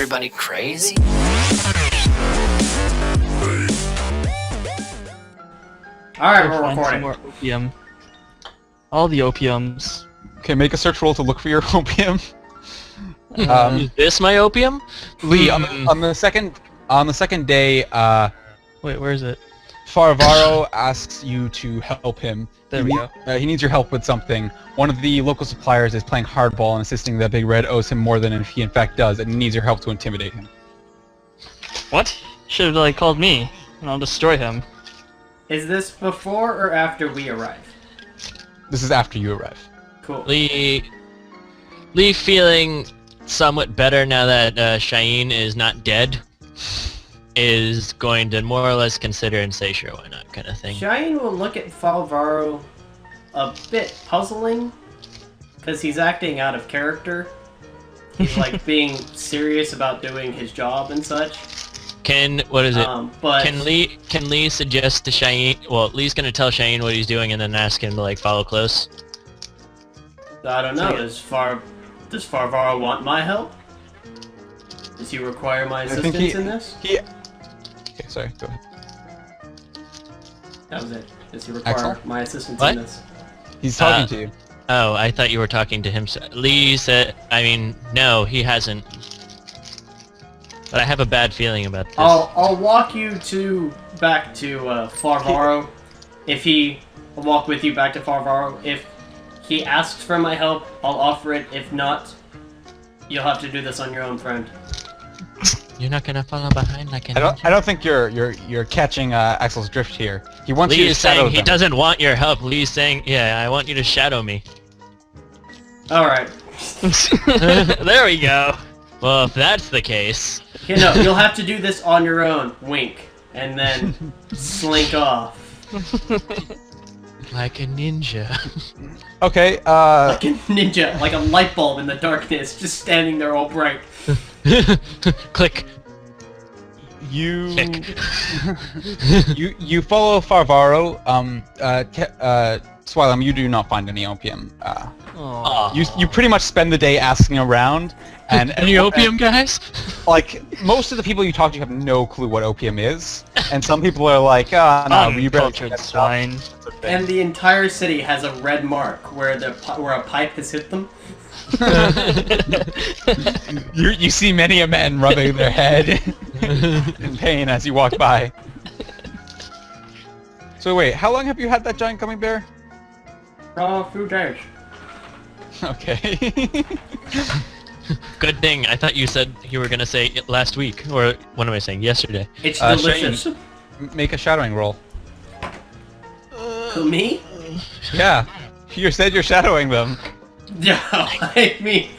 everybody crazy? Alright, we're Find some recording. more opium. All the opiums. Okay, make a search roll to look for your opium. Is this my opium? Lee, on the second day, Wait, where is it? Farvaro asks you to help him. There we go. He needs your help with something. One of the local suppliers is playing hardball and insisting that Big Red owes him more than if he in fact does, and needs your help to intimidate him. What? Should have called me, and I'll destroy him. Is this before or after we arrive? This is after you arrive. Cool. Lee feeling somewhat better now that Shayeen is not dead, is going to more or less consider and say sure, why not, kind of thing. Shayeen will look at Farvaro a bit puzzling, because he's acting out of character. He's like being serious about doing his job and such. What is it? But Can Lee suggest to Shayeen? Well, Lee's gonna tell Shayeen what he's doing and then ask him to follow close. I don't know. Does Farvaro want my help? Does he require my think assistance in this? Okay, sorry, go ahead. That was it. Does he require Axel? my assistance What? in this? He's talking to you. Oh, I thought you were talking to him. Lee said, no, he hasn't. But I have a bad feeling about this. I'll walk you back to Farvaro. I'll walk with you back to Farvaro. If he asks for my help, I'll offer it. If not, you'll have to do this on your own, friend. You're not gonna follow behind like an I don't think you're catching Axel's drift here. He wants Lee you to is shadow saying he them. doesn't want your help. Lee's saying, yeah, I want you to shadow me. All right. There we go. Well, if that's the case... Okay, no, you'll have to do this on your own. Wink, and then slink off. Like a ninja. Okay, Like a ninja, like a light bulb in the darkness, just standing there all bright. Click. you Click. you follow Farvaro. Suwailum, you do not find any opium. Aw. You pretty much spend the day asking around, and Any opium, guys? like most of the people you talk to have no clue what opium is, and some people are like, no, you better check Uncultured that swine. stuff." And the entire city has a red mark where a pipe has hit them. You see many a man rubbing their head in pain as you walk by. So wait, how long have you had that giant gummy bear? A few days. Okay. Good thing. I thought you said you were gonna say it last week, or what am I saying? Yesterday. It's Shayeen. delicious. Make a shadowing roll. Who, me? Yeah. You said you're shadowing them. No, I mean...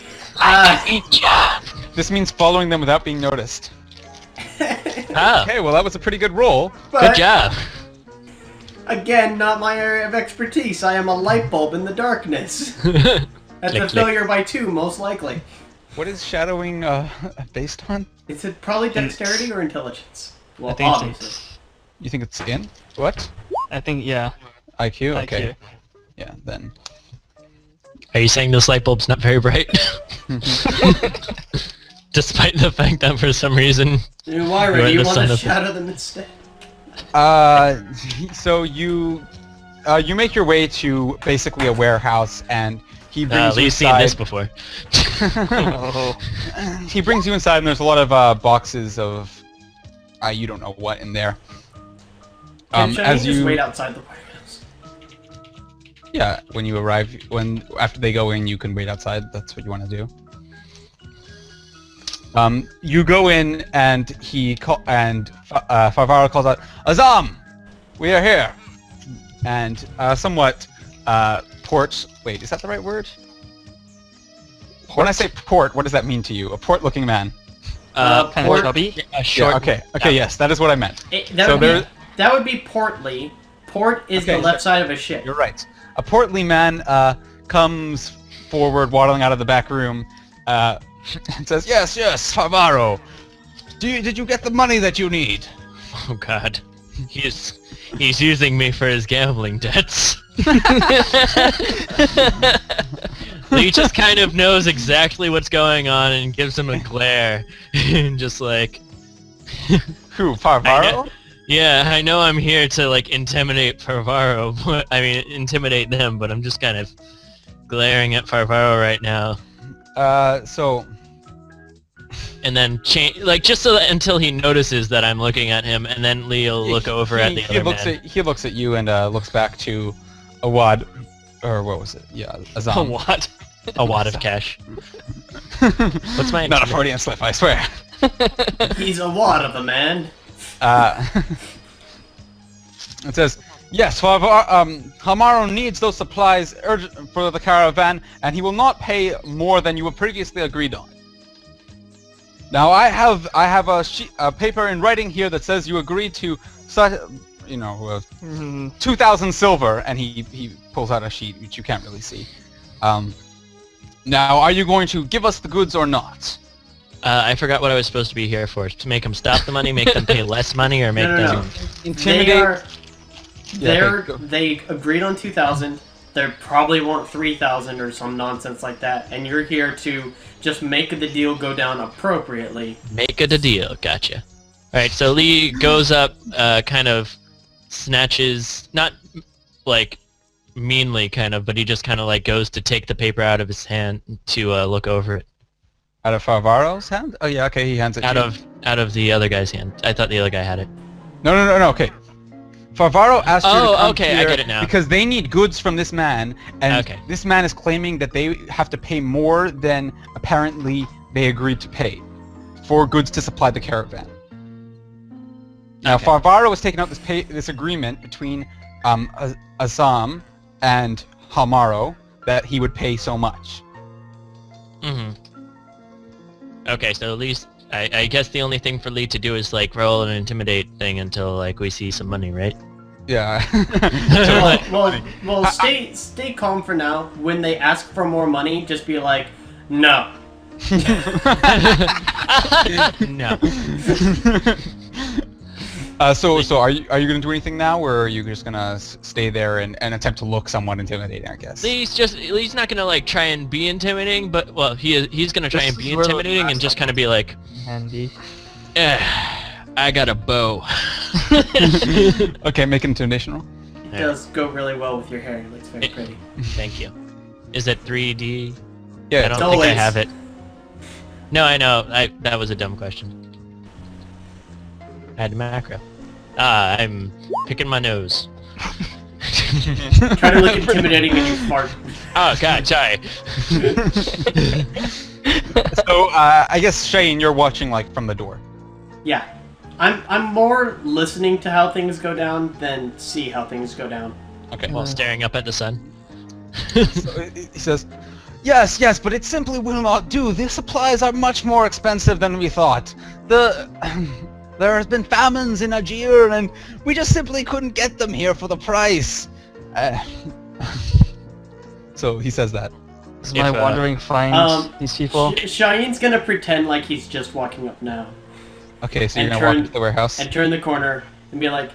This means following them without being noticed. Ah, Okay, well that was a pretty good roll. but, good job. Again, not my area of expertise. I am a light bulb in the darkness. That's a Click, failure by 2, most likely. What is shadowing based on? Is it probably dexterity or intelligence? Well, I think it's- obviously. You think it's in? What? I think, yeah. IQ? Okay. IQ. Yeah, then. Are you saying this light bulb's not very bright? Despite the fact that for some reason... Lyra, You're do you the want son to of- shadow them instead? So you make your way to basically a warehouse, and he brings you Lee's seen inside. this before. Oh. He brings you inside, and there's a lot of boxes of you don't know what in there. Can Shayeen As just you wait outside the warehouse? yeah, when you arrive, after they go in, you can wait outside. That's what you want to do. You go in, and Farvaro calls out, "Azam, we are here." And somewhat port. Wait, is that the right word? When I say port, what does that mean to you? A port-looking man. Kind of Port- chubby? A short... Yeah, okay, yes, that is what I meant. That would be portly. Port is Okay, the left side of a ship. You're right. A portly man comes forward, waddling out of the back room, and says, "Yes, Farvaro. Did you get the money that you need?" Oh god. He's using me for his gambling debts. Lee just kind of knows exactly what's going on and gives him a glare, and just like, Who, Farvaro? yeah, I know I'm here to like intimidate Farvaro, but I mean intimidate them, but I'm just kind of glaring at Farvaro right now, So... and then like just so that until he notices that I'm looking at him, and then Lee will look over at the other man. He looks at you and looks back to Awad, or what was it? Yeah, Azam. A wad. A wad of cash. What's my Not a Freudian slip, I swear. He's a wad of a man. It says, yes, Hamaro needs those supplies urgent for the caravan, and he will not pay more than you were previously agreed on. Now, I have a paper in writing here that says you agreed to such, 2,000 silver, and he pulls out a sheet which you can't really see. Now, are you going to give us the goods or not? I forgot what I was supposed to be here for. To make them stop the money, make them pay less money, or make them... Intimidate? They agreed on 2,000. They probably want 3,000 or some nonsense like that, and you're here to just make the deal go down appropriately. Make it a deal, gotcha. Alright, so Lee goes up, kind of snatches, not like meanly kind of, but he just kind of like goes to take the paper out of his hand to look over it. Out of Farvaro's hand? Oh yeah, okay, he hands it to you. Out of the other guy's hand. I thought the other guy had it. No, okay. Farvaro asked you to come okay, here I get it now. because they need goods from this man, and Okay. this man is claiming that they have to pay more than apparently they agreed to pay for goods to supply the caravan. Now, Okay. Farvaro was taking out this agreement between Azam and Hamaro that he would pay so much. Mm-hmm. Okay, so at least I guess the only thing for Lee to do is like roll an intimidate thing until like we see some money, right? Yeah. Well, stay calm for now. When they ask for more money, just be like, no. No. So are you gonna do anything now, or are you just gonna stay there and attempt to look somewhat intimidating? I guess. Lee's not gonna like try and be intimidating, but well, he's gonna try This and be is where the intimidating and last just kind of be like, Handy. I got a bow. Okay, make an intimidation roll. It does go really well with your hair. It looks very pretty. Thank you. Is it 3D? Yeah. I don't think I always. have it. No, I know. That was a dumb question. Add macro. I'm picking my nose. Try to look intimidating when you fart. Oh god, sorry. So I guess Shayeen, you're watching like from the door. Yeah. I'm more listening to how things go down than see how things go down. Okay. While staring up at the sun. So he says, yes, but it simply will not do. The supplies are much more expensive than we thought. There has been famines in Algier, and we just simply couldn't get them here for the price. So he says that. Is my wandering finds these people? Shayeen's gonna pretend like he's just walking up now. Okay, so you're And gonna walk into the warehouse. And turn the corner and be like,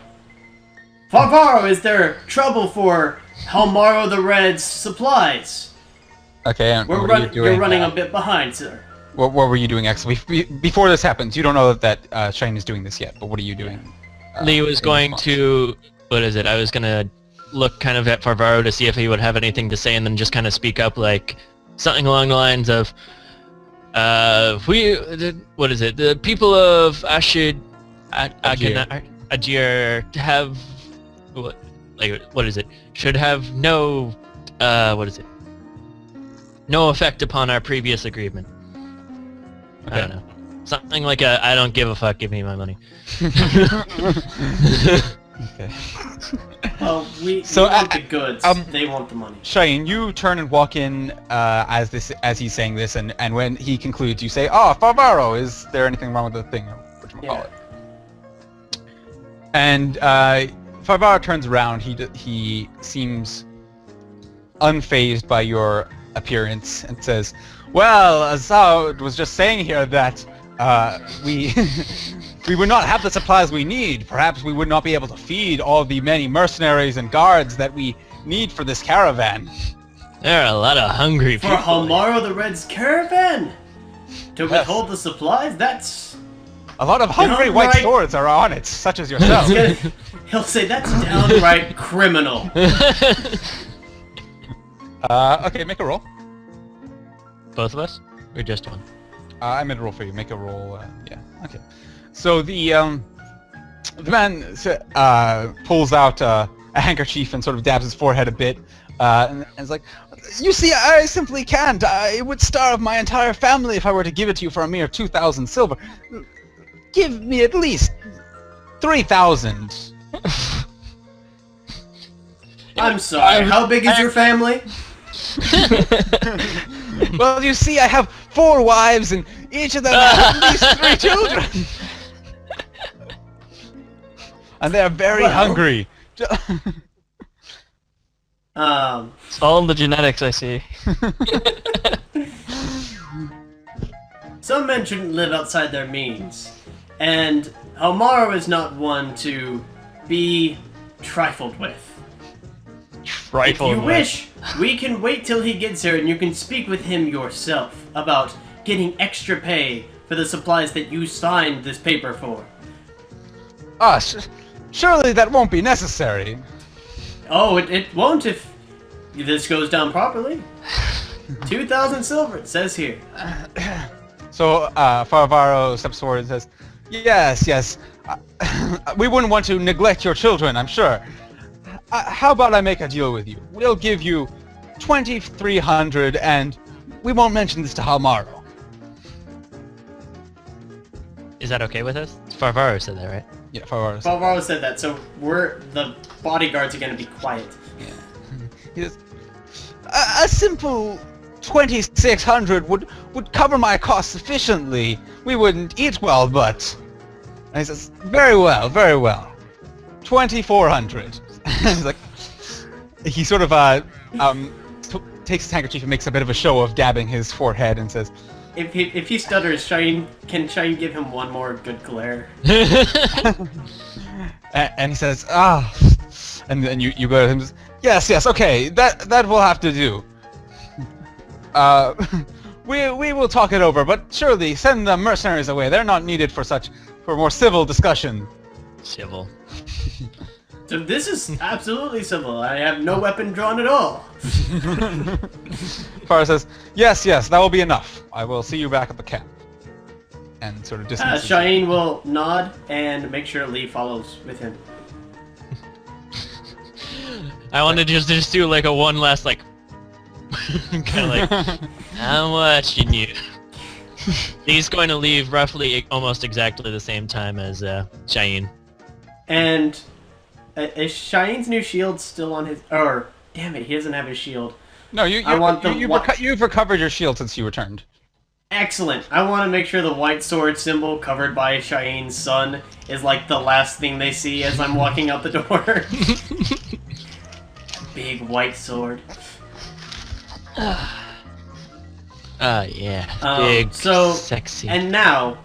Farvaro, is there trouble for Halmaro the Red's supplies? Okay, and what are you doing? You're running a bit behind, sir. What were you doing actually? Before this happens, you don't know that Shayeen is doing this yet, but what are you doing? Lee was going to... What is it? I was gonna look kind of at Farvaro to see if he would have anything to say, and then just kind of speak up like something along the lines of, what is it? The people of Ashid, Ajir have, what is it? Should have no, what is it? No effect upon our previous agreement. Okay. I don't know. Something like a, I don't give a fuck, give me my money. Okay. Well, we So, want the goods. They want the money. Shayeen, you turn and walk in as he's saying this, and when he concludes, you say, "Oh, Farvaro, is there anything wrong with the thing?" Or whatchamacallit. And Farvaro turns around. He seems unfazed by your appearance and says, "Well, Azad was just saying here that we we would not have the supplies we need. Perhaps we would not be able to feed all the many mercenaries and guards that we need for this caravan." There are a lot of hungry For people. Hamaro the Red's caravan! To withhold the supplies, that's... A lot of hungry white Downright- swords are on it, such as yourself. He'll say that's downright criminal. Okay, make a roll. Both of us? Or just one? I made a roll for you. Make a roll. Yeah. Okay. So the man pulls out a handkerchief and sort of dabs his forehead a bit, and is like, "You see, I simply can't. It would starve my entire family if I were to give it to you for a mere 2,000 silver. Give me at least 3,000." I'm sorry, how big is your family? Well, you see, I have 4 wives, and each of them have at least 3 children. And they are very hungry. It's all in the genetics, I see. Some men shouldn't live outside their means. And Hamaro is not one to be trifled with. If you wish, we can wait till he gets here and you can speak with him yourself about getting extra pay for the supplies that you signed this paper for. Surely that won't be necessary. Oh, it won't if this goes down properly. 2,000 silver, it says here. So Farvaro steps forward and says, Yes. We wouldn't want to neglect your children, I'm sure. How about I make a deal with you? We'll give you 2,300, and we won't mention this to Hamaro. Is that okay with us? Farvaro said that, right? Yeah, Farvaro. Farvaro said that, so the bodyguards are gonna be quiet. Yeah. He says, a simple 2,600 would cover my costs sufficiently. We wouldn't eat well, but... And he says, very well. 2,400. He's like, he sort of takes his handkerchief and makes a bit of a show of dabbing his forehead and says, If he stutters, can Shayeen give him one more good glare? and he says, and then you go to him and says, yes, okay, that will have to do. We will talk it over, but surely send the mercenaries away. They're not needed for more civil discussion. Civil. So this is absolutely civil. I have no weapon drawn at all. Farah says, yes, that will be enough. I will see you back at the camp. And sort of dismisses. Shayeen will nod and make sure Lee follows with him. I wanted to just do like a one last like kind of like I'm watching you. He's going to leave roughly almost exactly the same time as Shayeen. And is Shayeen's new shield still on his? Or damn it, he doesn't have his shield. No, you've recovered your shield since you returned. Excellent. I want to make sure the white sword symbol covered by Shayeen's son is like the last thing they see as I'm walking out the door. Big white sword. Yeah. Big, sexy. And now,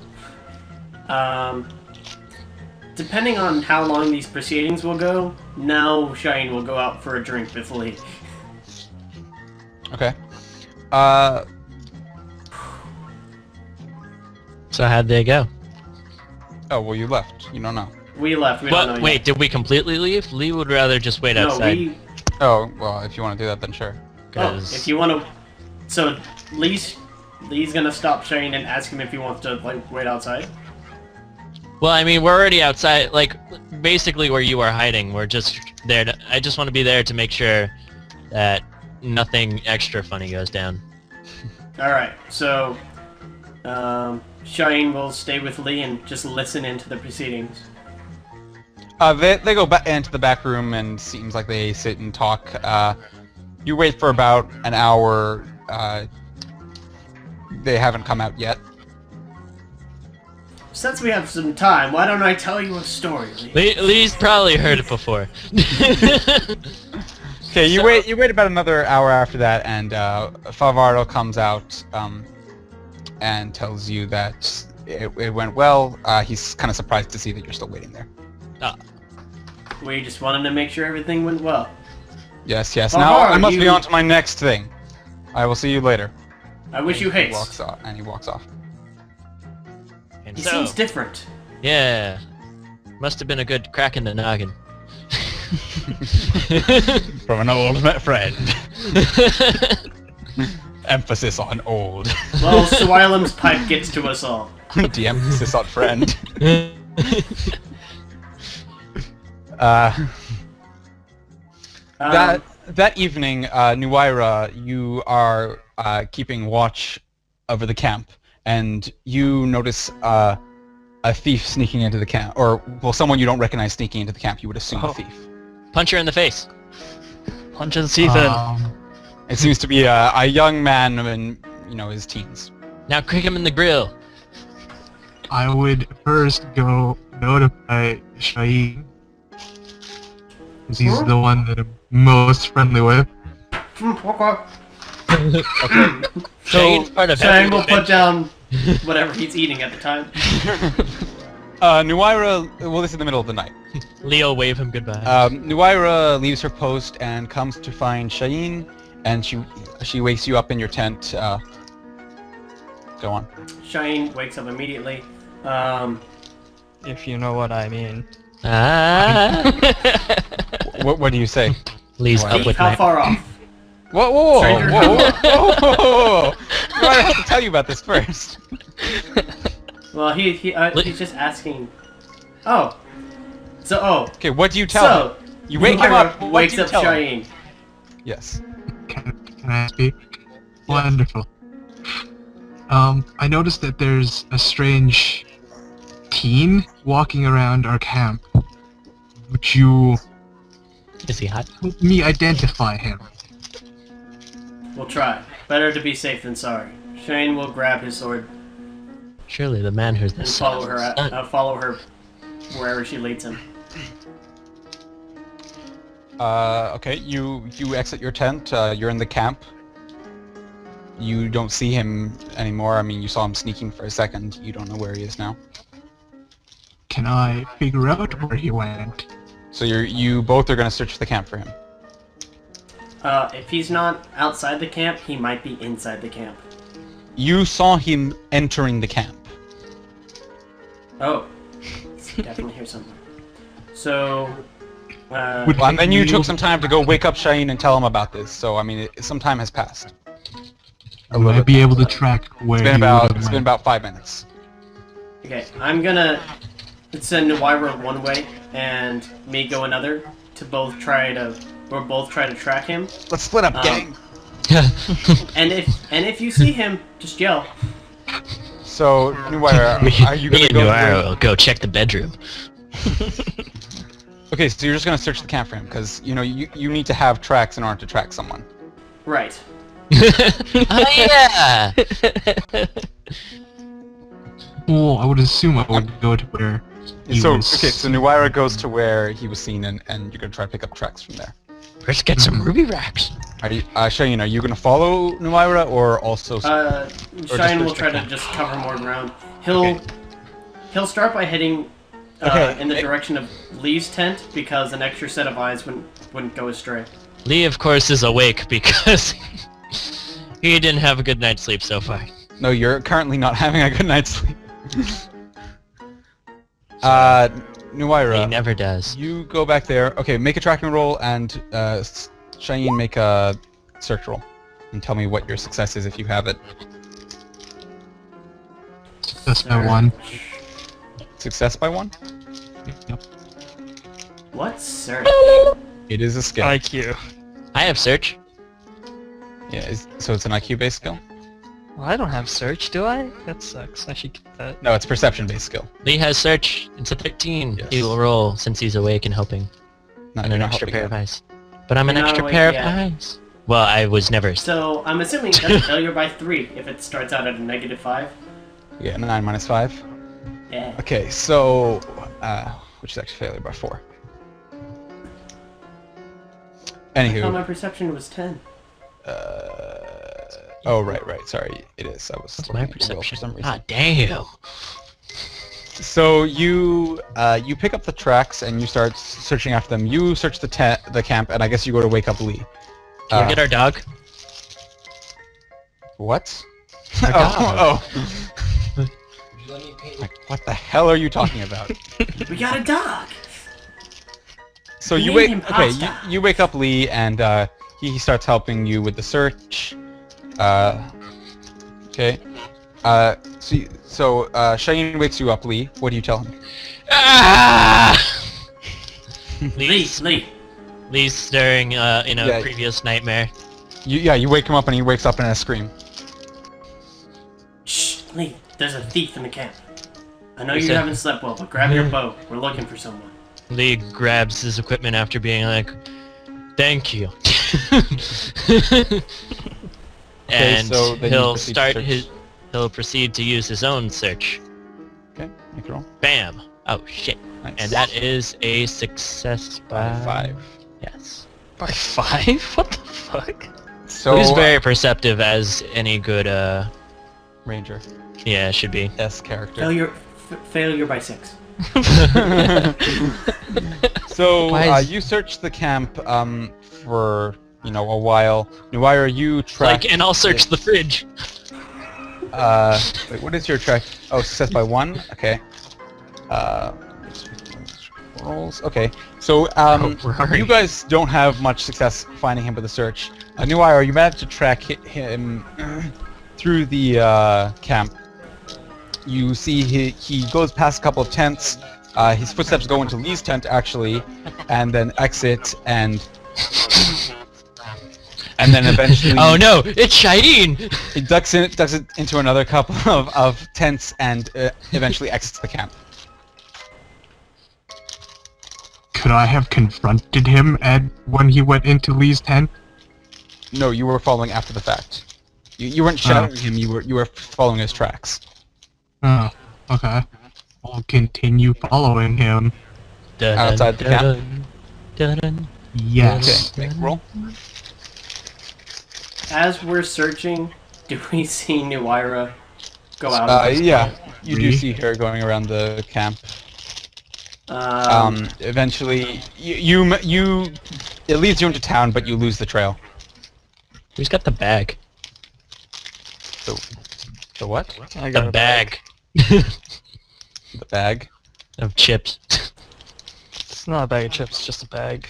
depending on how long these proceedings will go, now Shayeen will go out for a drink with Lee. Okay. So how'd they go? Oh, well, you left. You don't know. We left. We don't know Wait, yet. did we completely leave? Lee would rather just wait outside. Oh, well, if you want to do that, then sure. If you want to... So, Lee's gonna stop Shayeen and ask him if he wants to, like, wait outside? Well, I mean, we're already outside, like, basically where you are hiding. We're just there to... I just want to be there to make sure that nothing extra funny goes down. Alright, so... Shayeen will stay with Lee and just listen into the proceedings. They go back into the back room and seems like they sit and talk. You wait for about an hour. They haven't come out yet. Since we have some time, why don't I tell you a story, Lee? Lee's probably heard it before. Okay, you wait about another hour after that, and Farvaro comes out and tells you that it went well. He's kind of surprised to see that you're still waiting there. We just wanted to make sure everything went well. Yes, yes. Farvaro, Now I must be you- on to my next thing. I will see you later. I wish you He haste. walks off, and he walks off. And He so, seems different. yeah, must have been a good crack in the noggin. From an old friend. Emphasis on old. Well, Suwailum's pipe gets to us all. The emphasis on friend. That evening, Nuaira, you are keeping watch over the camp, and you notice a thief sneaking into the camp, or well, someone you don't recognize sneaking into the camp. You would assume a thief. Punch her in the face. Punch his teeth in. It seems to be a young man in his teens. Now kick him in the grill. I would first go notify Shayeen, because he's the one that I'm most friendly with. Okay. Okay. Shane's part of Shayeen every will put down whatever he's eating at the time. Nuaira, well, this is the middle of the night. Leo wave him goodbye. Nuaira leaves her post and comes to find Shayeen, and she wakes you up in your tent. Go on. Shayeen wakes up immediately. If you know what I mean. Ah. What do you say? Lee's Wow. up with How my... far off? Whoa, whoa, whoa, Stranger. whoa, whoa, whoa, whoa, whoa. I have to tell you about this first. Well, he's just asking. Oh. Okay, what do you tell him? You wake him up. What Wakes do you up tell him? Shayeen. Yes. Can I speak? Wonderful. I noticed that there's a strange teen walking around our camp. Would you Is he hot? help me identify him? We'll try. Better to be safe than sorry. Shayeen will grab his sword Surely the man who's the and son follow of her. the sun. Follow her wherever she leads him. Okay, you exit your tent. You're in the camp. You don't see him anymore. I mean, you saw him sneaking for a second. You don't know where he is now. Can I figure out where he went? So you both are going to search the camp for him. If he's not outside the camp, he might be inside the camp. You saw him entering the camp. Oh. He's definitely here somewhere. So, Would- Well, and then you took some time to go wake up Shayeen and tell him about this. So I mean, some time has passed. Would I be able to track where It's he been went? about 5 minutes. okay, I'm gonna send Nuaira one way and me go another to both try to track him. Let's split up, Um, gang. And if you see him, just yell. So, Nuaira, are you Me gonna and go? Noir will go check the bedroom. Okay, so you're just gonna search the camp for him because you need to have tracks in order to track someone. Right. Oh yeah! Well, I would assume I would go to where he So was. okay, so Nuaira goes to where he was seen, and you're gonna try to pick up tracks from there. Let's get some ruby racks. Are you, Shayeen, are you gonna follow Nuaira or also? Shayeen will search try the to camp? just cover more ground. Okay. He'll start by heading Okay, in the eh. direction of Lee's tent because an extra set of eyes wouldn't go astray. Lee, of course, is awake because he didn't have a good night's sleep so far. No, you're currently not having a good night's sleep. Nuaira, He never does. you go back there. Okay, make a tracking roll, and Shayeen, make a search roll, and tell me what your success is if you have it. That's my one. Success by 1? Yep. What, sir? It is a skill. IQ. I have search. Yeah, so it's an IQ-based skill? Well, I don't have search, do I? That sucks. I should get that. No, it's perception-based skill. Lee has search. It's a 13. Yes. He will roll since he's awake and helping. No, And you're an not extra helping pair of him. eyes. But I'm an You're not extra awake pair of yet. eyes. Well, I was never. So I'm assuming that's a failure by 3 if it starts out at a -5. Yeah, 9 minus 5. Yeah. Okay, so which is actually failure by 4. I thought my Anywho, perception was 10. oh right, sorry, it is. I was What's looking my at your roll perception? for some reason. Ah, damn. So you pick up the tracks and you start searching after them. You search the camp, and I guess you go to wake up Lee. Can we get our dog? What? Our dog. Like, what the hell are you talking about? We got a dog. So you Name wake. him Okay, Pasta. you wake up Lee, and he starts helping you with the search. Okay. So Shayeen wakes you up, Lee. What do you tell him? Ah! Lee. Lee's stirring in a Yeah. previous nightmare. You wake him up, and he wakes up in a scream. Shh, Lee. There's a thief in the camp. I know Is you it? haven't slept well, but grab your bow. We're looking for someone. Lee grabs his equipment after being like, "Thank you," and so then you proceed to search. he'll proceed to use his own search. Okay, make a roll. Bam! Oh shit! Nice. And that is a success by 5. Yes. By 5? What the fuck? So He's very perceptive, as any good Ranger yeah, should be. S character. Failure by 6. So Why is- you search the camp for a while. Nuira, you track. And I'll search the fridge. Wait, what is your track? Oh, success by 1. Okay. Rolls. Okay. So where are you you? guys don't have much success finding him with the search. Nuira, you managed to track him through the camp. You see he goes past a couple of tents. His footsteps go into Lee's tent actually, and then exit and then eventually. Oh no! It's Shayeen! He ducks it into another couple of tents and eventually exits the camp. Could I have confronted him when he went into Lee's tent? No, you were following after the fact. You weren't shadowing him. You were following his tracks. Oh, okay. I'll continue following him. Outside the camp? Dun-dun. Yes. Okay, make a roll. As we're searching, do we see Nuira go out? of this Yeah, camp? you do Really? see her going around the camp. Um, Eventually, you it leads you into town, but you lose the trail. Who's got the bag? The what? I got The a bag The bag. of chips. It's not a bag of chips, just a bag.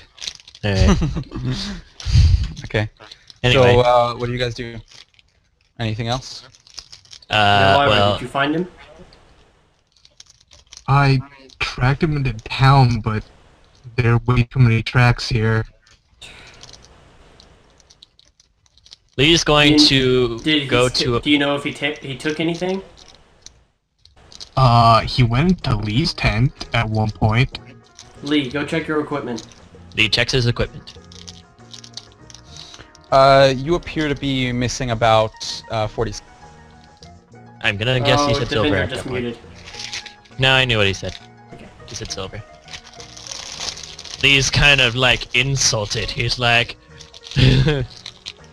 Alright. Okay. Anyway, So, what do you guys do? Anything else? Nuira, well, did you find him? I tracked him into town, but there are way too many tracks here. Lee's going to go to. Do you know if he took anything? He went to Lee's tent at one point. Lee, go check your equipment. Lee checks his equipment. You appear to be missing about 40. I'm gonna guess he Oh, said silver. Devinder at that just point. muted. No, I knew what he said. Okay. He said silver. Lee's kind of like insulted. He's like,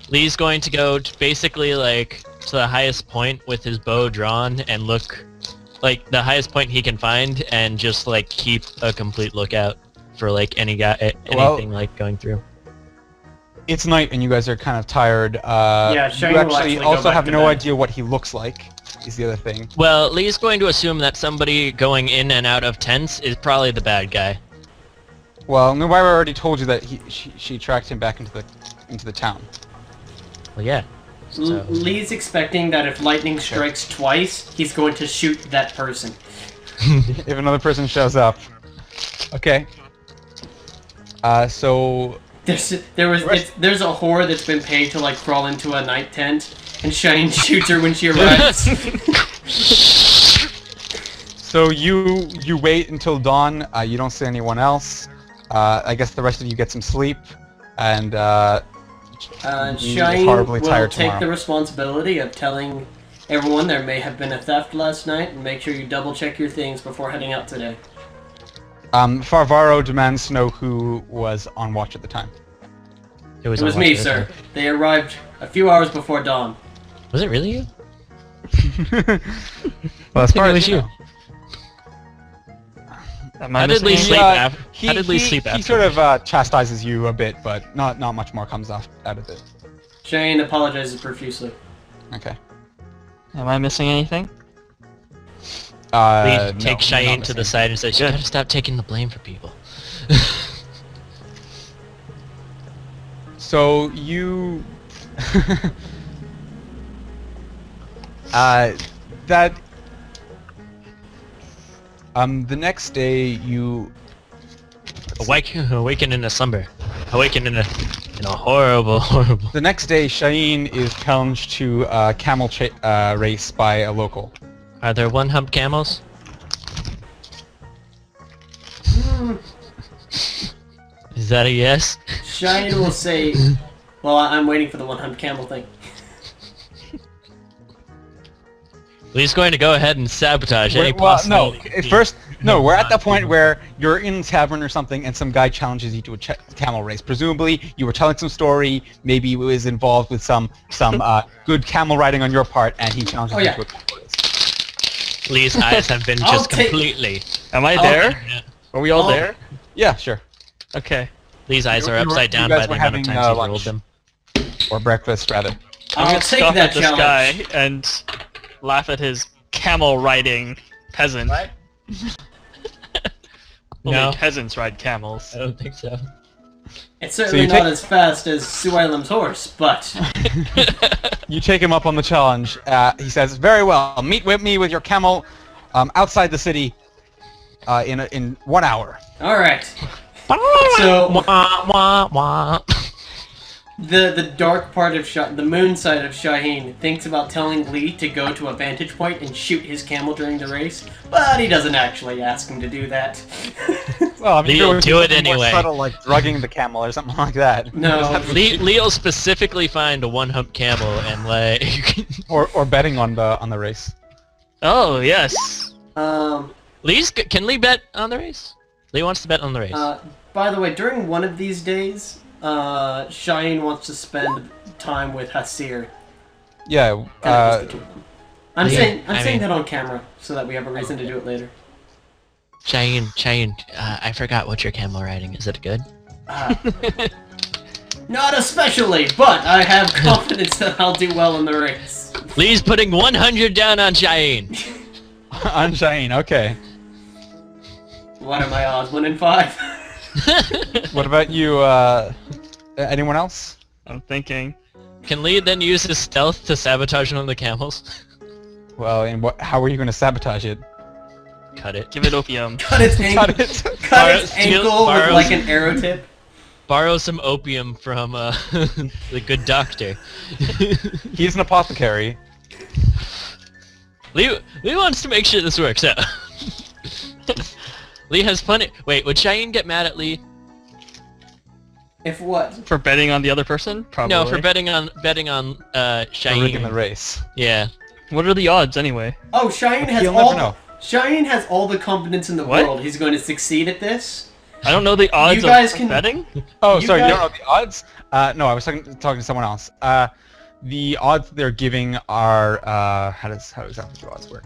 Lee's going to go basically like to the highest point with his bow drawn and look like the highest point he can find and just like keep a complete lookout for like anything like going through. It's night and you guys are kind of tired. Yeah, Shayeen you will actually go also back have to no bed. idea what he looks like, is the other thing. Well, Lee's going to assume that somebody going in and out of tents is probably the bad guy. Well, Nuira already told you that she tracked him back into the town. Well, yeah. So, Lee's expecting that if lightning strikes twice, he's going to shoot that person. If another person shows up. Okay. So There's a whore that's been paid to like crawl into a night tent, and Shayeen shoots her when she arrives. So you wait until dawn. You don't see anyone else. I guess the rest of you get some sleep, and Shayeen horribly will tired take tomorrow. the responsibility of telling everyone there may have been a theft last night, and make sure you double check your things before heading out today. Farvaro demands to know who was on watch at the time. it was, It was on me, watch sir. list. They arrived a few hours before dawn. Was it really you? Well, as think far it as was you you. know. Am I How did missing Lee anything? sleep Yeah, after? How did Lee sleep He after? sort of chastises you a bit, but not much more comes out of it. Shayeen apologizes profusely. Okay. Am I missing anything? Lee No, takes you're not Cheyenne to the missing. side and says, "You Good. gotta stop taking the blame for people." So you that the next day you Awaken in a slumber. Awaken in a horrible, horrible. the next day Shayeen is challenged to a camel race by a local. Are there one-hump camels? Is that a yes? Shayeen will say, well, I'm waiting for the 100 camel thing. Lee's going to go ahead and sabotage any Well, no. possibility. At first, no. We're at the point where you're in a tavern or something, and some guy challenges you to a camel race. Presumably, you were telling some story. Maybe it was involved with some good camel riding on your part, and he challenges you to a camel race. Lee's eyes have been I'll just take- completely. Am I there? Are we all there? Yeah, sure. Okay. Lee's eyes are You were- upside you down guys by the were amount of having, times he lunch. rolled them. Or breakfast, rather. I'm I'll gonna take scoff that at this challenge. guy and laugh at his camel riding peasant. Right? Only No. peasants ride camels. I don't think so. It's certainly you not take- as fast as Suwailum's horse, but You take him up on the challenge. He says, "Very well. Meet with me with your camel outside the city in 1 hour." all right. So Wah, wah, wah. the dark part of the moon side of Shayeen thinks about telling Lee to go to a vantage point and shoot his camel during the race, but he doesn't actually ask him to do that. Well, I mean, Lee'll it would be do it something more anyway. subtle, like drugging the camel or something like that. No. Lee'll specifically find a one-hump camel and like. Or betting on the race. Oh, yes. Can Lee bet on the race? Lee wants to bet on the race. By the way, during one of these days, Shayeen wants to spend time with Hasir. Yeah. Kind of just the two of them. I'm Yeah, saying I mean- that on camera so that we have a reason to do it later. Cheyenne, I forgot what you're camel riding. Is it good? Not especially, but I have confidence that I'll do well in the race. Lee's putting 100 down on Cheyenne. On Shayeen, okay. What are my odds? 1 in 5. What about you, anyone else? I'm thinking. Can Lee then use his stealth to sabotage one of the camels? Well, and how are you going to sabotage it? Cut it. Give it opium. Cut its ankle. Cut it. Cut its Steal- ankle with borrows- like an arrow tip. Borrow some opium from the good doctor. He's an apothecary. Lee wants to make sure this works out. Lee has plenty. Wait, would Cheyenne get mad at Lee? If what? For betting on the other person? Probably. No, for betting on For rigging Cheyenne. the race. Yeah. What are the odds, anyway? Oh, Shayeen has He'll never all. know. Shayeen has all the confidence in the What? world. He's going to succeed at this. I don't know the odds guys of can- betting? Oh, You sorry, you guys- don't know the odds? No, I was talking to someone else. The odds they're giving are, how exactly do odds work?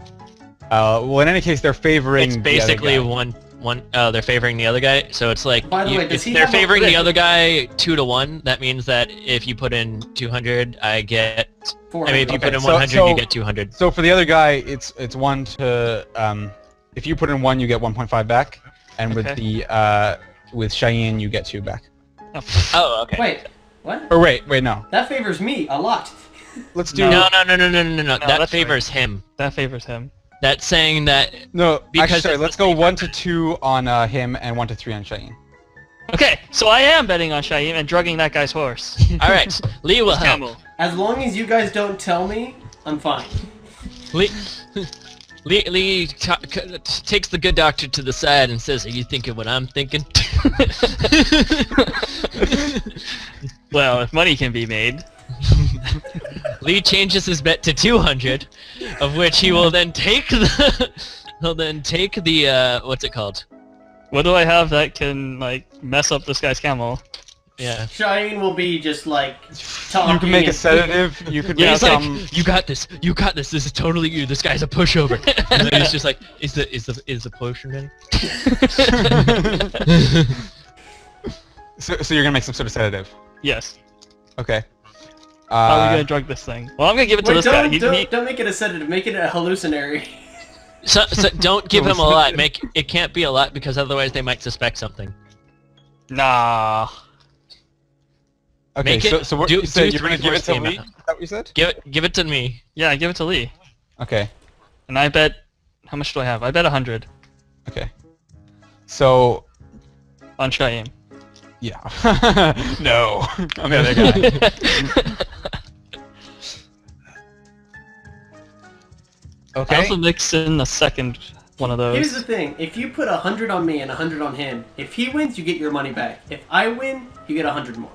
Well, in any case, they're favoring It's the basically other guy. one. They're favoring the other guy. So it's like By the way, does if he they're have a favoring the risk? other guy 2-1. That means that if you put in 200, I get. I mean, if you put in Okay, so- 100, so- you get 200. So for the other guy, it's 1 to, if you put in 1, you get 1.5 back, and with Okay. the, with Cheyenne, you get 2 back. Oh, okay. Wait, what? Or wait, no. That favors me a lot. Let's do, No. That that's favors him. That favors him. That's saying that. no, Because actually, sorry, it's let's the go same 1 to 2 on him, and 1 to 3 on Cheyenne. Okay, so I am betting on Shayeen and drugging that guy's horse. All right, Lee will help. Camel. As long as you guys don't tell me, I'm fine. Lee takes the good doctor to the side and says, "Are you thinking what I'm thinking?" Well, if money can be made. Lee changes his bet to 200, of which he will then take the. He'll then take the what's it called? What do I have that can, like, mess up this guy's camel? Yeah. Shayeen will be just like talking. You can make a and- sedative. You could Yeah, make he's some. like, you got this. You got this. This is totally you. This guy's a pushover. And then he's just like, is the potion ready? So you're gonna make some sort of sedative. Yes. Okay. How are we gonna drug this thing? Well, I'm gonna give it to Wait, this guy. don't make it a sedative. Make it a hallucinatory. So don't give him a lot. It can't be a lot because otherwise they might suspect something. Nah. Okay, Make it- so what do- you said do you're gonna 3 give it to force Lee? game. Is that what you said? Give it to me. Yeah, give it to Lee. Okay. And I bet... How much do I have? I bet 100 Okay. So on Shayeen. yeah. No. I'm the other guy. I Okay. also mixed in a second one of Here's those. the thing: if you put 100 on me and 100 on him, if he wins, you get your money back. If I win, you get 100 more.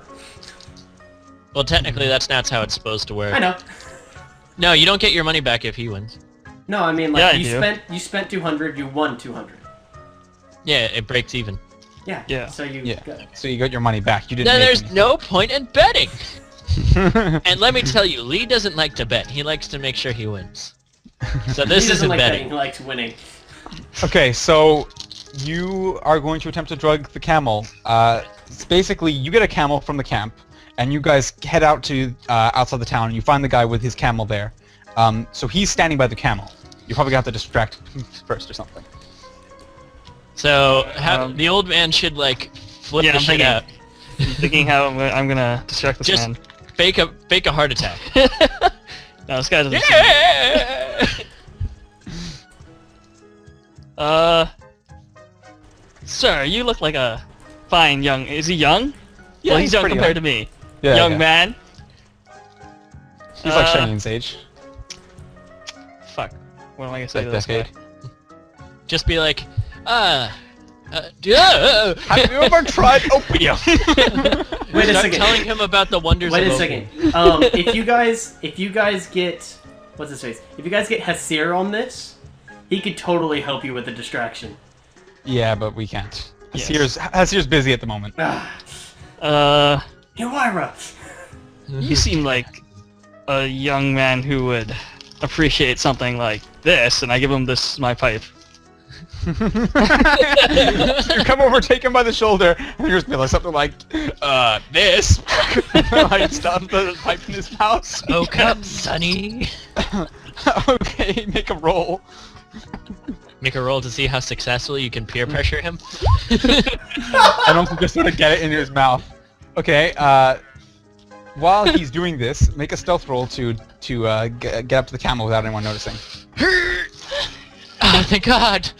Well, technically that's not how it's supposed to work. I know. No, you don't get your money back if he wins. No, I mean like Yeah, I do. you spent 200, you won 200. Yeah, it breaks even. Yeah. Yeah. So you. Yeah. Got, So you got your money back. You didn't. Then make there's no point in betting. any. And let me tell you, Lee doesn't like to bet. He likes to make sure he wins. So he this doesn't isn't like betting. He likes winning. Okay, so you are going to attempt to drug the camel. It's basically, you get a camel from the camp, and you guys head out to outside the town, and you find the guy with his camel there. So he's standing by the camel. You're probably gonna have to distract him first or something. So the old man should like flip Yeah, the I'm shit thinking- out. Thinking how I'm gonna distract this Just man. fake a heart attack. No, this guy doesn't. Yeah! Sir, you look like a fine young... Is he young? Yeah, well, he's young pretty compared to me. Yeah, young yeah. man. He's like Uh, Shayeen's age. Fuck. What am I gonna say That to this decade. guy? Just be like, Have you ever tried opium? Wait a Start second. telling him about the wonders Wait of a opium. second. If you guys get what's his face? If you guys get Hasir on this, he could totally help you with the distraction. Yeah, but we can't. Yes. Hasir's busy at the moment. Nuira! You seem like a young man who would appreciate something like this, and I give him this my pipe. You come over, take him by the shoulder, and you just be like something like, this. Like stuff the pipe in his mouth. Smoke up, sonny. Okay, make a roll. Make a roll to see how successfully you can peer pressure him. And also just sort of get it into his mouth. Okay, while he's doing this, make a stealth roll to get up to the camel without anyone noticing. Oh, thank God.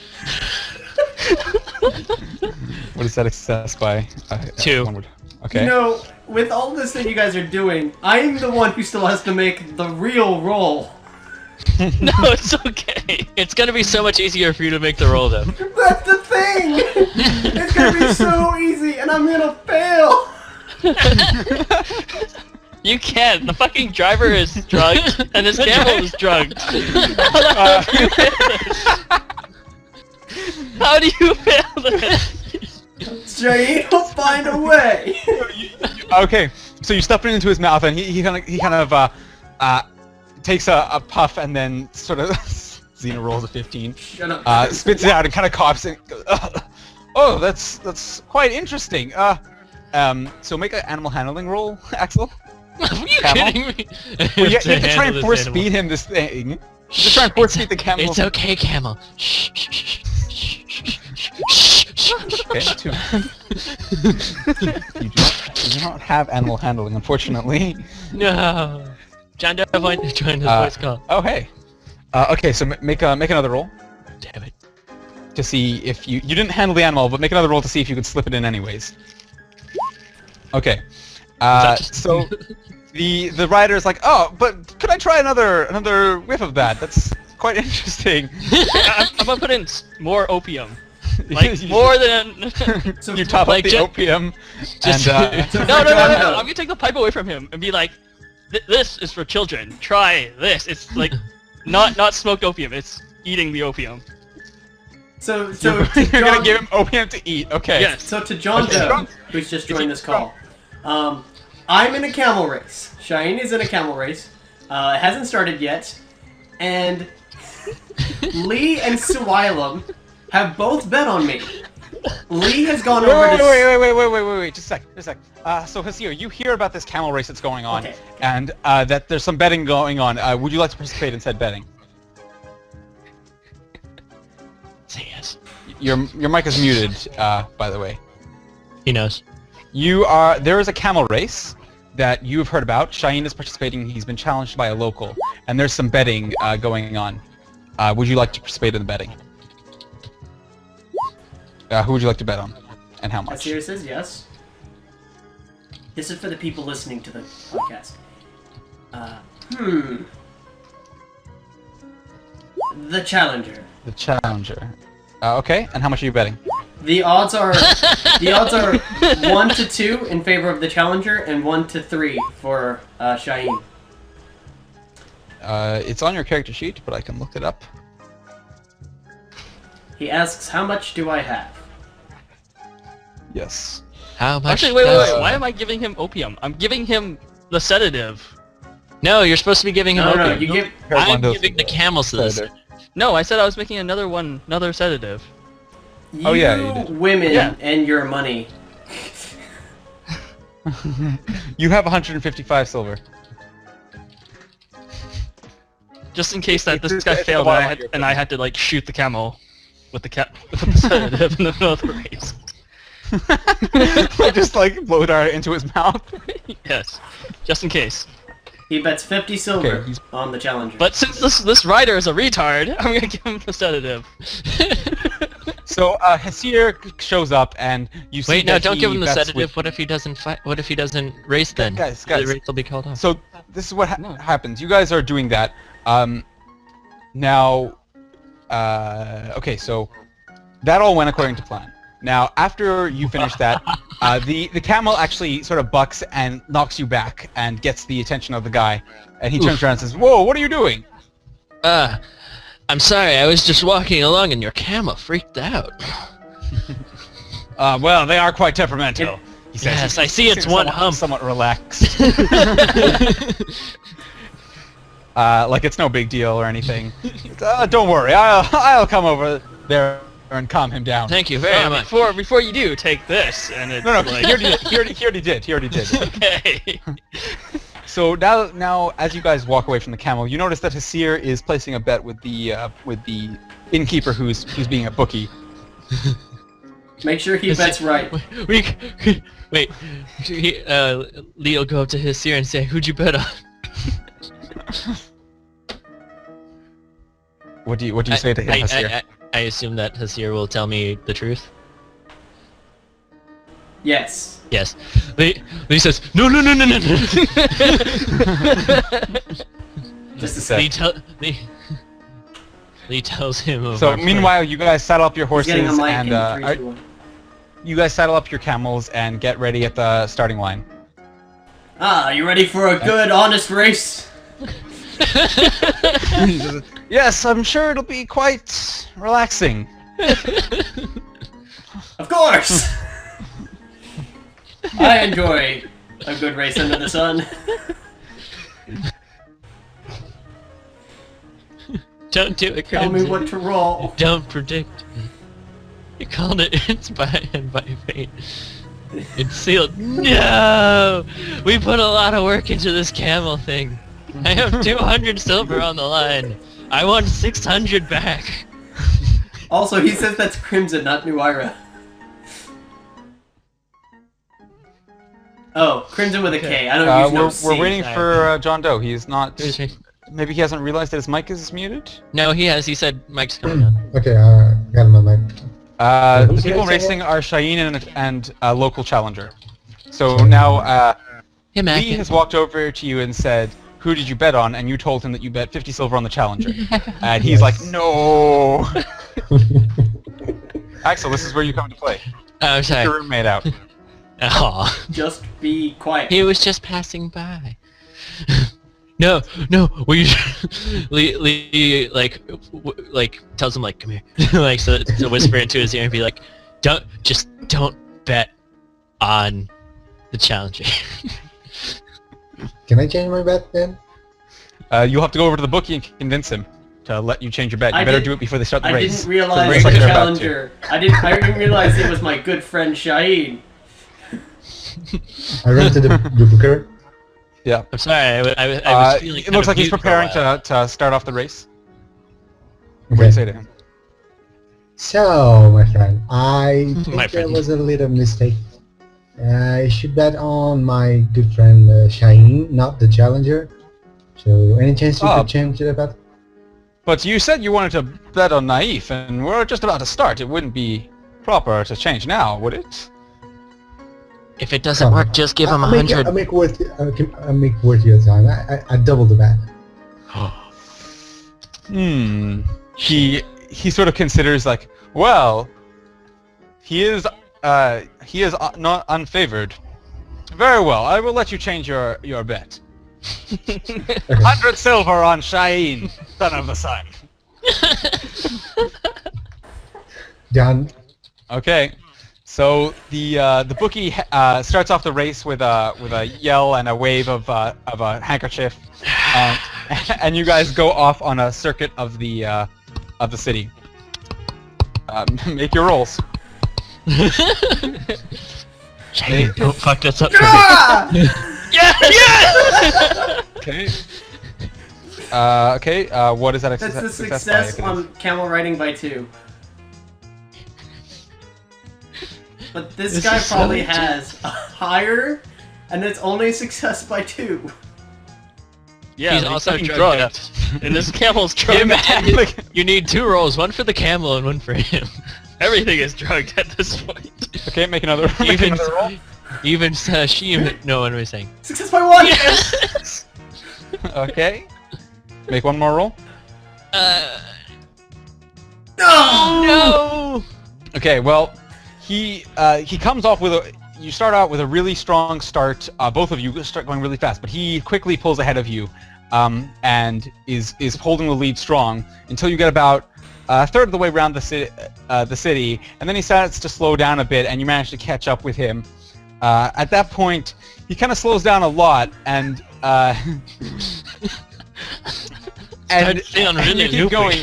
What is that success by? 2. One word. Okay. You know, with all this that you guys are doing, I'm the one who still has to make the real roll. No, it's okay. It's gonna be so much easier for you to make the roll, though. That's the thing! It's gonna be so easy, and I'm gonna fail! You can't. The fucking driver is drugged, and his camel is drugged. How do you fail this? Shayeen will find a way! Okay, so you stuff it into his mouth, and he kind of takes a puff, and then sort of Xena rolls a 15, Shut up. spits it out, and kind of coughs, and goes, oh, that's quite interesting. So make an animal handling roll, Axel. Are you Camel? kidding me? Well, you have to try handle and this force animal. feed him this thing. You have to try and force feed the camel. It's okay, camel. Shh, shh, shh, shh, shh, shh, shh, shh. Okay, 2. You do not have animal handling, unfortunately. No. John Devine joined his voice call. Oh, hey. Okay, so make another roll Damn it. to see if you didn't handle the animal, but make another roll to see if you could slip it in anyways. Okay. So the rider is like, oh, but could I try another whiff of that? That's quite interesting. I'm gonna put in more opium. Like, more than... So, You top like up the ju- opium, just- and No, I'm gonna take the pipe away from him and be like, this is for children. Try this. It's like, not smoked opium. It's eating the opium. so you're to gonna John, give him opium to eat. Okay. Yes. so to John Okay. Doe, who's just joined this call, I'm in a camel race. Shayeen is in a camel race. It hasn't started yet. And Lee and Suwailum have both bet on me. Lee has gone over to... Wait, just a sec. So Hasir, you hear about this camel race that's going on, Okay. and that there's some betting going on. Would you like to participate in said betting? Say yes. Your mic is muted, by the way. He knows. There is a camel race that you've heard about. Shayeen is participating. He's been challenged by a local, and there's some betting going on. Would you like to participate in the betting? Who would you like to bet on, and how much? Asir says yes. This is for the people listening to the podcast. The Challenger. The Challenger. Okay, and how much are you betting? The odds are 1 to 2 in favor of the Challenger and 1 to 3 for Shayeen. It's on your character sheet, but I can look it up. He asks, "How much do I have?" Yes. How much? Actually, wait. does- Why am I giving him opium? I'm giving him the sedative. No, you're supposed to be giving him No, opium. you give. I'm giving the camels this. No, I said I was making another sedative. You Oh, yeah, you did. women Yeah. and your money. You have 155 silver. Just in case that It's- this guy it's failed the and bottom of your I had to like shoot the camel with the sedative in the middle of the race. Just like blow dart into his mouth. Yes, just in case. He bets 50 silver Okay, he's- on the Challenger. But since this rider is a retard, I'm gonna give him the sedative. So Hasir shows up, and you see. Wait, no, that don't he give him the bets sedative. with- What if he doesn't fight? What if he doesn't race then? Guys. The race will be called off. So this is what No. happens. You guys are doing that. Now, okay, so that all went according to plan. Now, after you finish that, the camel actually sort of bucks and knocks you back and gets the attention of the guy, and he turns around and says, "Whoa, what are you doing?" I'm sorry. I was just walking along and your camel freaked out. Well, they are quite temperamental. He says. Yes, I see it's one hump. Somewhat relaxed. Like it's no big deal or anything. Don't worry, I'll come over there and calm him down. Thank you very much. Before you do, take this, and it's No, like, he already did. okay. So now, as you guys walk away from the camel, you notice that Hasir is placing a bet with the innkeeper who's being a bookie. Make sure he bets right. Wait. Lee will go up to his ear and say, "Who'd you bet on?" What do you say to him, Hasir? I assume that Hasir will tell me the truth. Yes. Yes. Lee says, "No." Just a sec. Lee tells him. Of So our meanwhere, you guys saddle up your He's horses getting a mic and in 3, 2, 1. you guys saddle up your camels and get ready at the starting line. You ready for a good, honest race? Yes, I'm sure it'll be quite relaxing. Of course! I enjoy a good race under the sun. Don't do it, Tell me Crimson. what to roll. Don't predict. You called it. It's by fate. It's sealed. No! We put a lot of work into this camel thing. I have 200 silver on the line. I want 600 back. Also, he says that's Crimson, not Nuira. Oh, Crimson with a K. I don't use no C. We're waiting for John Doe. He's not. Excuse me. Maybe he hasn't realized that his mic is muted. No, he has. He said Mike's coming on. Okay, got my mic. The people racing are Shayeen and a local challenger. So now Hey, Mac. Lee has walked over to you and said, "Who did you bet on?" And you told him that you bet 50 silver on the challenger. And he's like, "No." Axel, this is where you come to play. Oh, Your sorry. roommate out. Aw. Just be quiet. He was just passing by. No, we Lee like tells him like, come here, like to whisper into his ear and be like, don't bet on the challenger. Can I change my bet then? You'll have to go over to the bookie and convince him to let you change your bet. You better do it before they start the I race. didn't realize Looks the like they're about to. challenger. I didn't realize it was my good friend Shayeen. I ran to the booker. Yeah. I'm sorry, I was feeling it looks like he's kind of mute for a preparing while. to start off the race. What do you Okay. say to him? So, my friend, I think My there friend. was a little mistake. I should bet on my good friend Shayeen, not the challenger. So, any chance you could change the bet? But you said you wanted to bet on Naif, and we're just about to start. It wouldn't be proper to change now, would it? If it doesn't work, just give him I'll make 100. I'll make worth your time. I double the bet. He sort of considers like, well, he is not unfavored. Very well, I will let you change your bet. 100 silver on Shayeen, son of the sun. Done. Okay, so the bookie starts off the race with a yell and a wave of a handkerchief, and you guys go off on a circuit of the city. Make your rolls. Shayeen, don't fuck this up. Okay. What is that? That's the success success by? on camel riding by 2. But this guy is so probably legit. has a higher, and it's only success by 2. Yeah, He's but also fucking drugged. And this camel's drugged. You need 2 rolls, one for the camel and one for him. Everything is drugged at this point. Okay, make another. Even another roll. even Sheem. No, what am I saying? Success by 1! Okay. Make one more roll. No! No. Okay, well, he comes off with a. You start out with a really strong start. Both of you start going really fast, but he quickly pulls ahead of you, and is holding the lead strong until you get about a third of the way around the city, and then he starts to slow down a bit, and you manage to catch up with him. At that point, he kind of slows down a lot, and and feeling and really you keep going.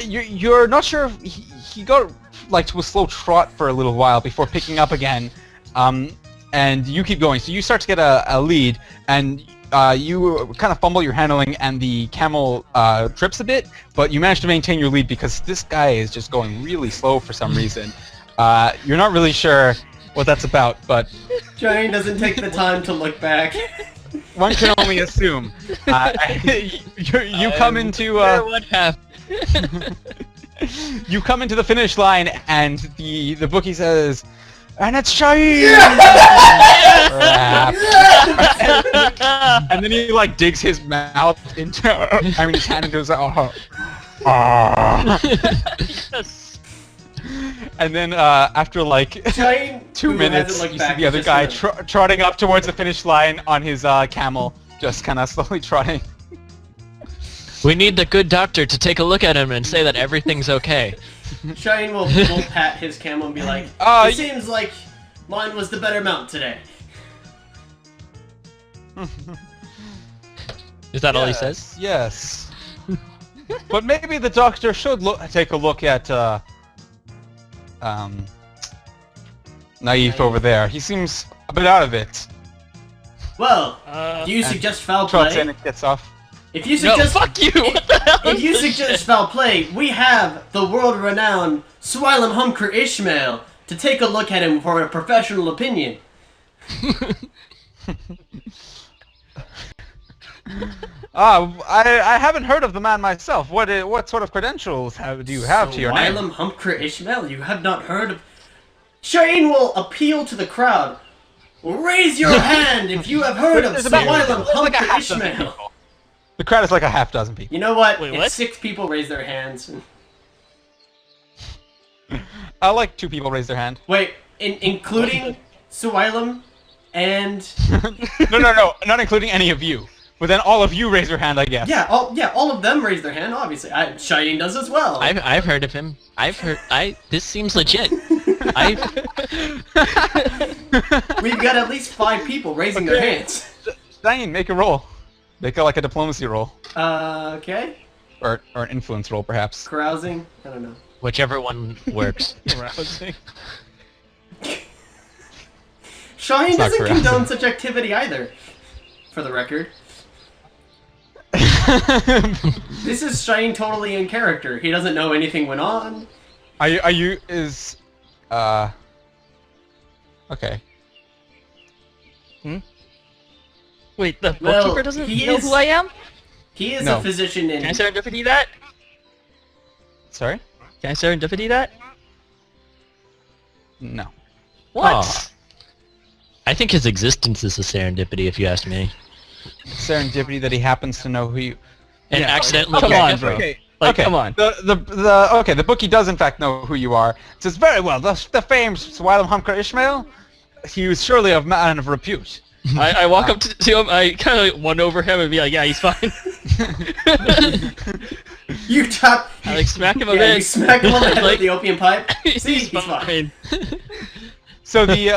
You're not sure if he got like to a slow trot for a little while before picking up again, and you keep going. So you start to get a lead, and you kind of fumble your handling, and the camel trips a bit, but you manage to maintain your lead because this guy is just going really slow for some reason. You're not really sure what that's about, but Shayeen doesn't take the time to look back. one can only assume. You come into What happened? you come into the finish line, and the bookie says, "And it's Shayeen!" And then he like digs his mouth into, his hand into his Yes. And then after like Shayeen, 2 who minutes, hasn't looked you see back, the other just guy gonna- trotting up towards the finish line on his camel, just kind of slowly trotting. We need the good doctor to take a look at him and say that everything's okay. Shayeen will pat his camel and be like, it seems like mine was the better mount today. Is that all he says? Yes. But maybe the doctor should take a look at Naif over there. He seems a bit out of it. Well, do you and suggest foul Trots in play? and gets off. If you No, suggest fuck you! What the hell? If you suggest foul play, we have the world-renowned Suwailum Humker Ishmael to take a look at him for a professional opinion. I haven't heard of the man myself. What sort of credentials do you have to your name? Suwailum Humker Ishmael, you have not heard of... Shayeen will appeal to the crowd. Raise your hand if you have heard of There's about- Suwailum there's like a Humker half dozen Ishmael. people. The crowd is like a half dozen people. You know what? Wait, if what? 6 people raise their hands... I like 2 people raise their hand. Wait, including Suwailum and... No, not including any of you. But then all of you raise your hand, I guess. Yeah, all of them raise their hand, obviously. Shayeen does as well. I've heard of him. This seems legit. We've got at least 5 people raising their hands. Shayeen, make a roll. Make a diplomacy roll. Okay. Or an influence roll, perhaps. Carousing? I don't know. Whichever one works. Arousing. Shayeen It's not doesn't carousing. condone such activity either, for the record. This is Shayeen totally in character. He doesn't know anything went on. Okay. Wait, the Well, bookkeeper doesn't he know is- who I am? He is No. a physician in... Can I serendipity that? Sorry? Can I serendipity that? No. What? Aw. I think his existence is a serendipity, if you ask me. Serendipity that he happens to know who you... And Yeah. accidentally Come get on, it. bro. Okay. Like, okay. come on. The bookie does in fact know who you are. It says, very well, the famed Suwailum Humker Ishmael, he was surely a man of repute. I walk up to him, I kind of won over him and be like, yeah, he's fine. You tap... I like smack him a Yeah, you bit. smack him on the head Like- with the opium pipe. See, he's fine. So the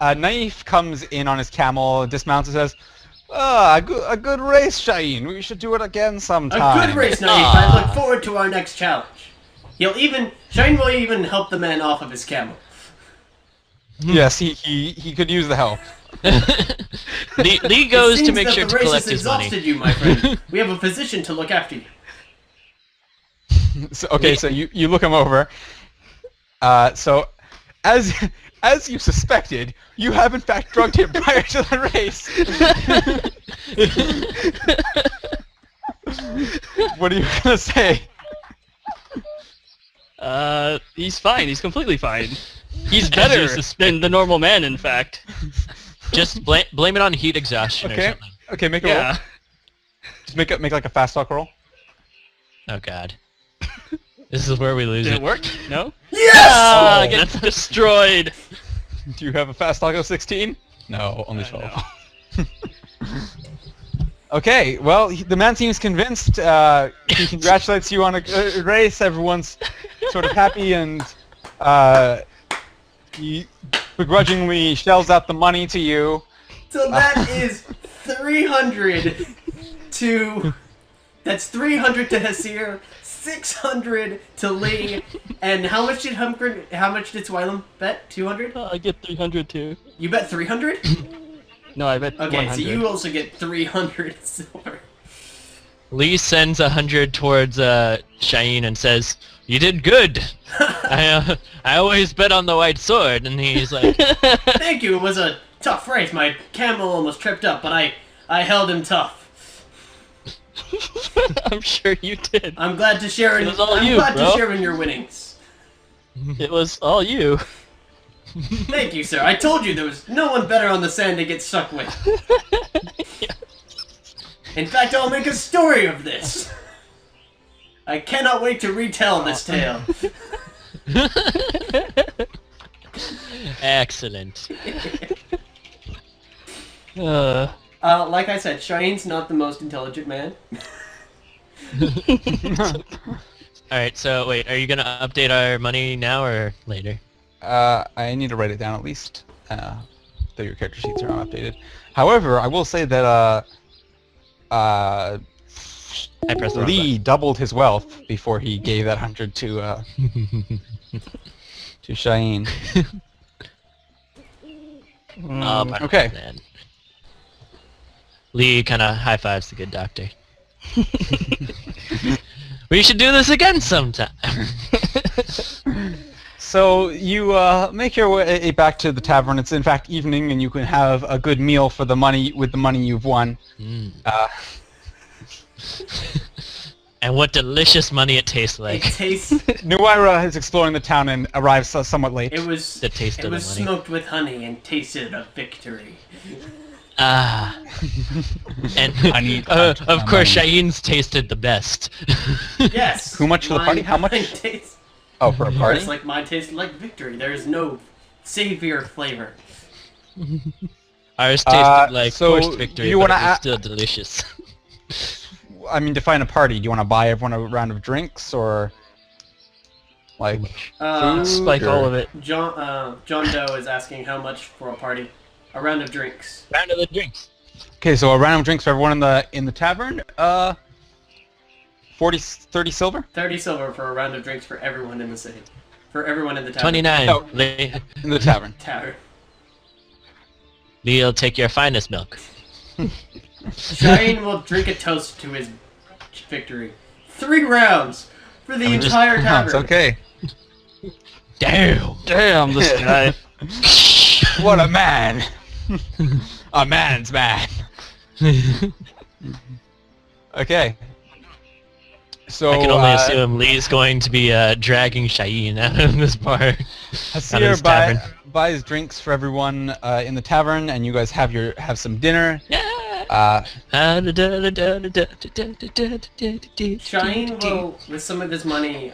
Naif comes in on his camel, dismounts and says, a good race, Shayeen. We should do it again A sometime. good race, Naif. I look forward to our next challenge. Shayeen will even help the man off of his camel. Yes, he could use the help. Lee goes It to seems make that sure the to race collect has his money. exhausted you, my friend. We have a physician to look after you. So, okay, so you look him over. So, as you suspected, you have in fact drugged him prior to the race. What are you gonna say? He's fine. He's completely fine. He's As you better suspect. than the normal man, in fact. Just blame it on heat exhaustion or Okay, something. okay, make a roll. Yeah. Just make like a fast talk roll. Oh god. This is where we lose Did it. it work? No? Yes! Ah, Oh, get that's- destroyed. Do you have a fast talk of 16? No, only 12. No. Okay, well, the man seems convinced. He congratulates you on a race. Everyone's sort of happy, and he begrudgingly shells out the money to you. So that is 300 to... That's 300 to Hasir, 600 to Lee, and how much did Suwailum bet? 200? I get 300 too. You bet 300? No, I bet Okay, 100. so you also get 300 silver. Lee sends 100 towards Shayeen and says, "You did good. I always bet on the white sword." And he's like, Thank you, it was a tough race. My camel almost tripped up, but I held him tough. I'm sure you did. I'm glad to share in, It was all I'm you, glad bro. to share in your winnings. It was all you. Thank you, sir. I told you there was no one better on the sand to get stuck with. In fact, I'll make a story of this. I cannot wait to retell this tale. "Excellent." Like I said, Shayeen's not the most intelligent man. Alright, so wait, are you gonna update our money now or later? I need to write it down at least, though your character sheets are not updated. However, I will say that I pressed the wrong Lee doubled his wealth before he gave that 100 to Shayeen. button. Oh, but Okay. man. Lee kind of high fives the good doctor. We should do this again sometime. So you make your way back to the tavern. It's in fact evening, and you can have a good meal for the money with the money you've won. Mm. And what delicious money it tastes It like. tastes. Nuira is exploring the town and arrives somewhat late. It was. The taste It of the was money. smoked with honey and tasted of victory. Ah. And I need of course, money. Shayeen's tasted the best. Yes. Who much for the party? How much? mine tastes- Oh, for a party? It's like mine tasted like victory. There is no savior flavor. Ours tasted like so forced victory, you but wanna it was a- still delicious. I mean, define a party. Do you want to buy everyone a round of drinks, or Like Uh, food Spike all or- of it. John Doe is asking how much for a party. A round of drinks. Round of the drinks. Okay, so a round of drinks for everyone in the tavern. 30 silver 30 silver for a round of drinks for everyone in the city. For everyone in the tavern. 29. No. Lee, in the tavern. Tavern. Lee'll take your finest milk. Shayeen will drink a toast to his victory. 3 rounds for the entire tavern. It's okay. Damn. Damn, this guy. What a man! A man's man. Okay. So I can only assume Lee's going to be dragging Shayeen out of this bar. Out of Hasir this tavern. buys drinks for everyone in the tavern, and you guys have some dinner. Yeah. Shayeen will, with some of his money,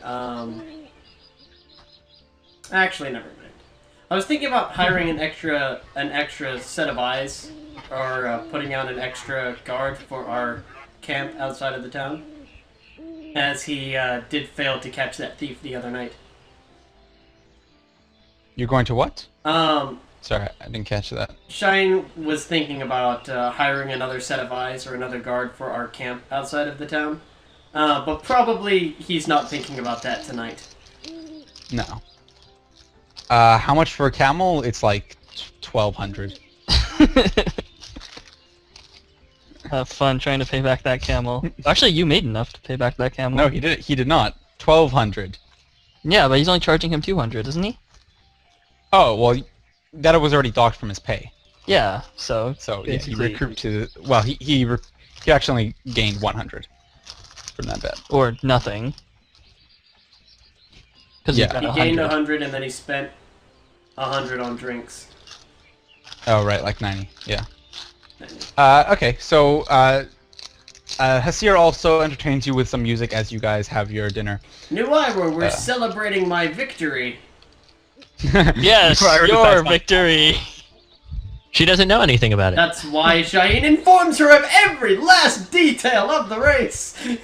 actually, never mind. I was thinking about hiring an extra set of eyes, or putting out an extra guard for our camp outside of the town, as he did fail to catch that thief the other night. You're going to what? Um, Sorry, I didn't catch that. Shayeen was thinking about hiring another set of eyes or another guard for our camp outside of the town, but probably he's not thinking about that tonight. No. How much for a camel? It's like 1,200. Have fun trying to pay back that camel. Actually, you made enough to pay back that camel. No, he did. He did not. 1,200. Yeah, but he's only charging him 200, isn't he? Oh well, that was already docked from his pay. Yeah. So. So yeah, he basically- recouped to. Well, he actually gained 100 from that bet. Or nothing. Because Yeah. you got He 100. gained 100 and then he spent 100 on drinks. Oh right, like 90. Yeah. 90. Okay, so Hasir also entertains you with some music as you guys have your dinner. New Ira, we're celebrating my victory. Yes, Prior to your that. victory. She doesn't know anything about it. That's why Shayeen informs her of every last detail of the race. Yay!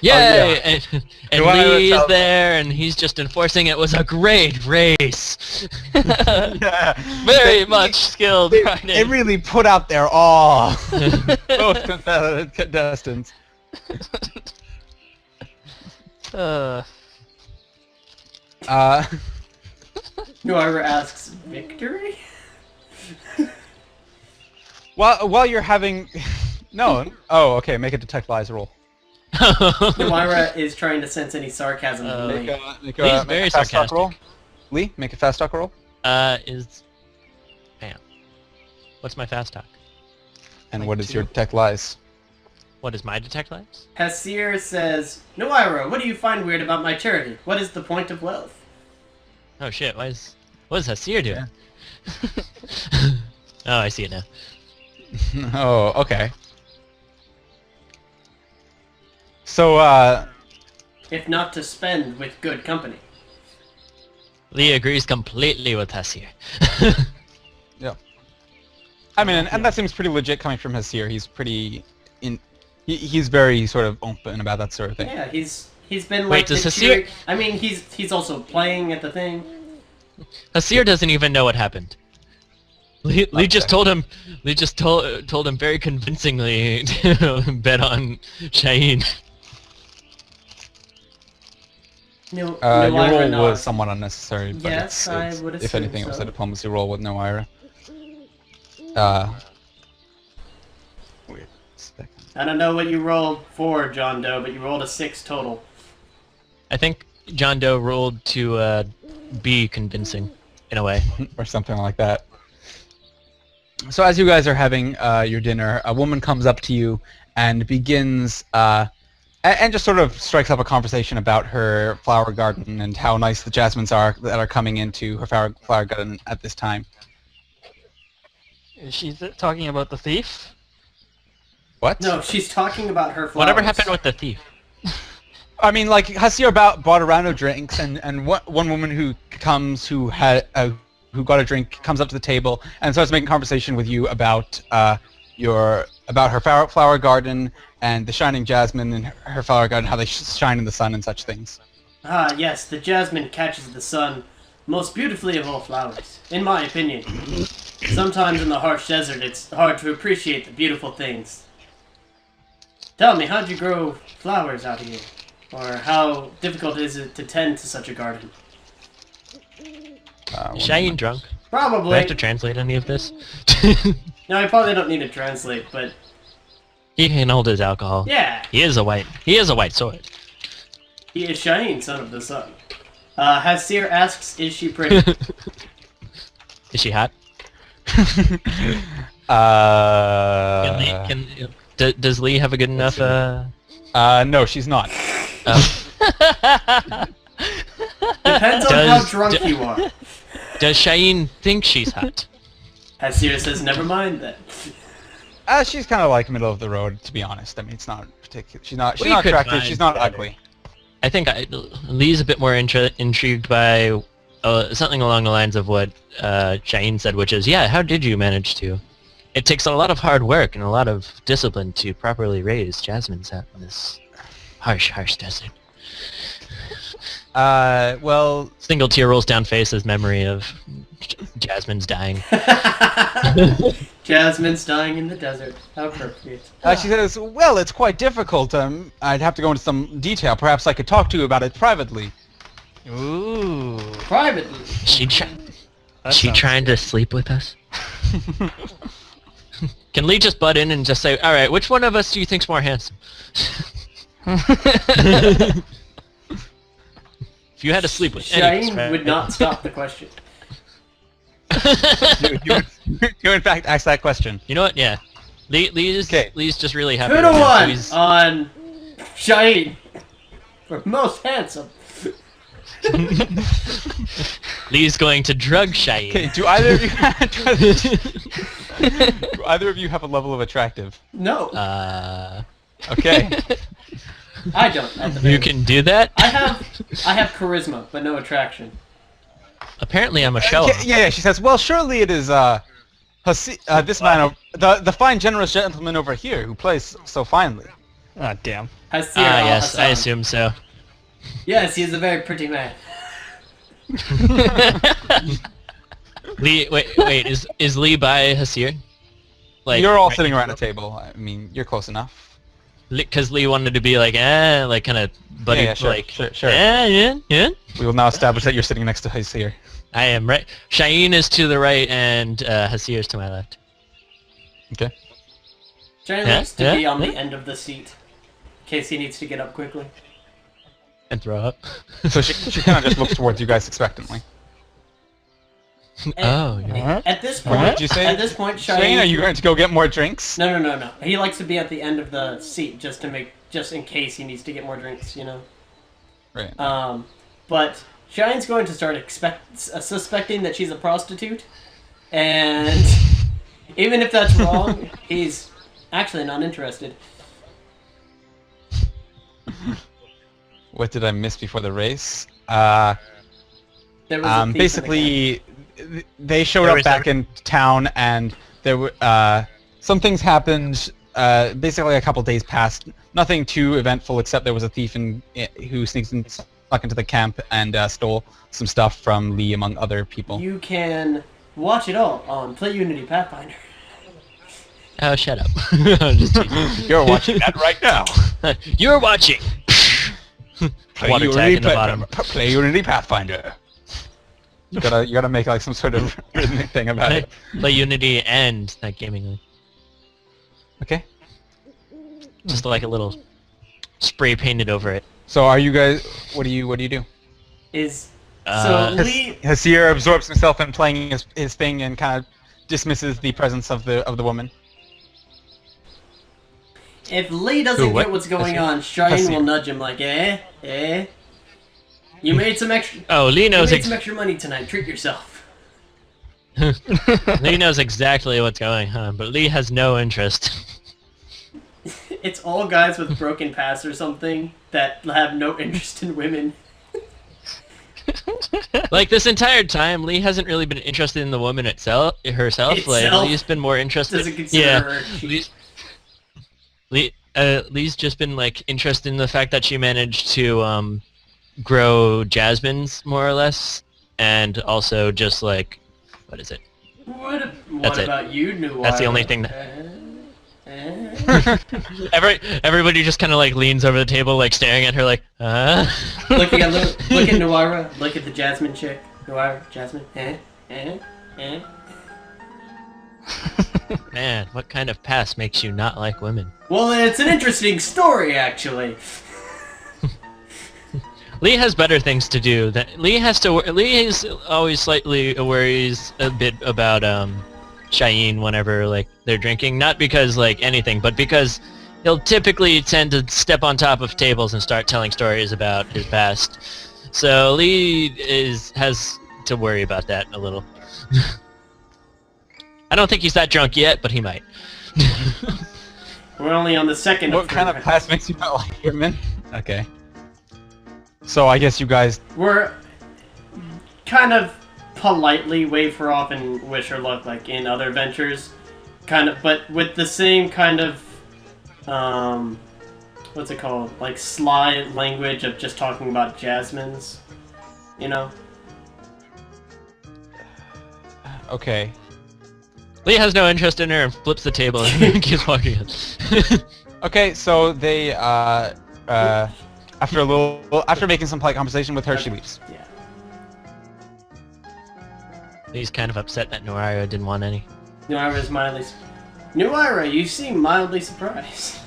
yeah. And Do I Lee's tell- there, and he's just enforcing it was a great race. Very much skilled They riding. really put out their all. Both contestants. Uh, New Ira asks, victory? While you're having, no. Oh, okay. Make a detect lies roll. New Ira is trying to sense any sarcasm from Make me. a Lee's make very a fast talk sarcastic. roll. Lee, make a fast talk roll. Is... Bam. What's my fast talk? And Like what is 2. your detect lies? What is my detect lives? Hasir says, New Ira, what do you find weird about my charity? What is the point of wealth? Oh shit, what is Hasir doing? Oh, I see it now. Oh, okay. So, If not to spend with good company. Lee agrees completely with Hasir. yeah. I mean, and that seems pretty legit coming from Hasir. He's pretty he's very sort of open about that sort of thing. Yeah, he's been Wait, like does the Hasir- I mean, he's also playing at the thing. Hasir doesn't even know what happened. Lee just told him. Lee just told him very convincingly to bet on Shayeen. New Your Ira roll nods. was somewhat unnecessary, but Yes, I would if assume anything, it was so. a diplomacy roll with no Ira. Wait a second. I don't know what you rolled for, John Doe, but you rolled a 6 total. I think John Doe rolled to be convincing, in a way. Or something like that. So as you guys are having your dinner, a woman comes up to you and begins and just sort of strikes up a conversation about her flower garden and how nice the jasmines are that are coming into her flower garden at this time. is she talking about the thief? What? No, she's talking about her flowers. Whatever happened with the thief? I mean, like Hasir bought a round of drinks, and one woman who comes who got a drink comes up to the table and starts making conversation with you about her flower garden and the shining jasmine in her flower garden, how they shine in the sun and such things. Ah, yes, the jasmine catches the sun most beautifully of all flowers, in my opinion. Sometimes in the harsh desert, it's hard to appreciate the beautiful things. Tell me, how'd you grow flowers out here? Or how difficult is it to tend to such a garden? Shayeen drunk. Do Probably. I have to translate any of this? No, I probably don't need to translate, but He can hold his alcohol. yeah, He is a white sword. he is Shayeen, son of the sun. Hasir asks, is she pretty? Is she hot? Does Lee have a good enough? No, she's not. Depends on how drunk you are. Does Shayeen think she's hot? Hasir says, never mind then. She's kind of like middle of the road, to be honest. I mean, it's not particular. She's not We could attractive. find She's not better. ugly. I think Lee's a bit more intrigued by something along the lines of what Shayeen said, which is, yeah, how did you manage to? It takes a lot of hard work and a lot of discipline to properly raise jasmines out in this harsh desert. Well, Single tear rolls down Face's memory of Jasmine's dying. Jasmine's dying in the desert. How appropriate. she says, well, it's quite difficult. I'd have to go into some detail. Perhaps I could talk to you about it privately. Ooh. Privately. She That she sounds trying to sleep with us? Can Lee just butt in and just say, all right, which one of us do you think's more handsome? If you had to sleep with any of us, Shayeen right? would not stop the question. You in fact asked that question. You know what? Yeah. Lee's just really happy. 2 to right now, so 1 he's- on Shayeen for most handsome. Lee's going to drug Shayeen. Okay, do either of you have a level of attractive? No, Okay. I don't. At the very You can do that? I have charisma, but no attraction. Apparently I'm a show. Yeah, she says, well, surely it is, this man, the fine, generous gentleman over here who plays so finely. Ah, damn. Hasir Yes, I al-Hassan. assume so. Yes, he is a very pretty man. Lee, wait, is Lee by Hasir? Like, You're all right sitting next around a table. I mean, you're close enough. Because Lee wanted to be like, like kind of buddy, Yeah, sure, like, sure. yeah. We will now establish that you're sitting next to us here. I am right. Shayeen is to the right, and Hasir is to my left. Okay. Shayeen Yeah, likes to yeah, be on the yeah. end of the seat, in case he needs to get up quickly. And throw up. So she kind of just looks towards you guys expectantly. Oh, yeah. At this What point, did you say? At this point, Shane, are you going to go get more drinks? No. He likes to be at the end of the seat just in case he needs to get more drinks, you know. Right. But Shayeen's going to start suspecting that she's a prostitute, and even if that's wrong, he's actually not interested. What did I miss before the race? There was a thief in the camp. Basically, they showed There up was back in town, and there were some things happened. Basically, a couple days passed. Nothing too eventful, except there was a thief who snuck into the camp and stole some stuff from Lee, among other people. You can watch it all on Play Unity Pathfinder. Oh, shut up. I'm just teasing. You're watching that right now. You're watching. Water tag in the bottom. Play Unity Pathfinder. You gotta make like some sort of rhythmic thing about it. Play Unity and that gaming league. Okay. Just like a little spray painted over it. So are you guys? What do you do? So Uh, Lee, Hasir absorbs himself in playing his thing and kind of dismisses the presence of the woman. if Lee doesn't Who, what? get what's going Hasir? on, Shayeen Hasir. will nudge him like, You made some extra. Oh, Lee You knows. made some extra money tonight. Treat yourself. Lee knows exactly what's going on, but Lee has no interest. It's all guys with broken past or something that have no interest in women. Like this entire time, Lee hasn't really been interested in the woman herself. Like Itself? Lee's been more interested. Doesn't consider Yeah, her cheap. Lee's just been like interested in the fact that she managed to grow jasmines, more or less, and also just like, what is it? What That's it. about you, New That's the only thing that... Everybody just kind of like leans over the table, like staring at her, like, look at Nuara. Look at the Jasmine chick. Nuara, Jasmine. Man, what kind of past makes you not like women? Well, it's an interesting story, actually. Lee has better things to do. Lee is always slightly worries a bit about Shayeen whenever like they're drinking, not because like anything, but because he'll typically tend to step on top of tables and start telling stories about his past. So Lee has to worry about that a little. I don't think he's that drunk yet, but he might. We're only on the second. What kind of past makes you not like women? Okay. So I guess you guys... We're kind of politely wave her off and wish her luck like in other ventures. Kind of, but with the same kind of, what's it called? Like sly language of just talking about jasmines, you know? Okay. Lee has no interest in her and flips the table and keeps walking in. Okay, so they, after making some polite conversation with her, she leaves. Yeah. He's kind of upset that Noira didn't want any. Nuira's mildly... Nuira, you seem mildly surprised.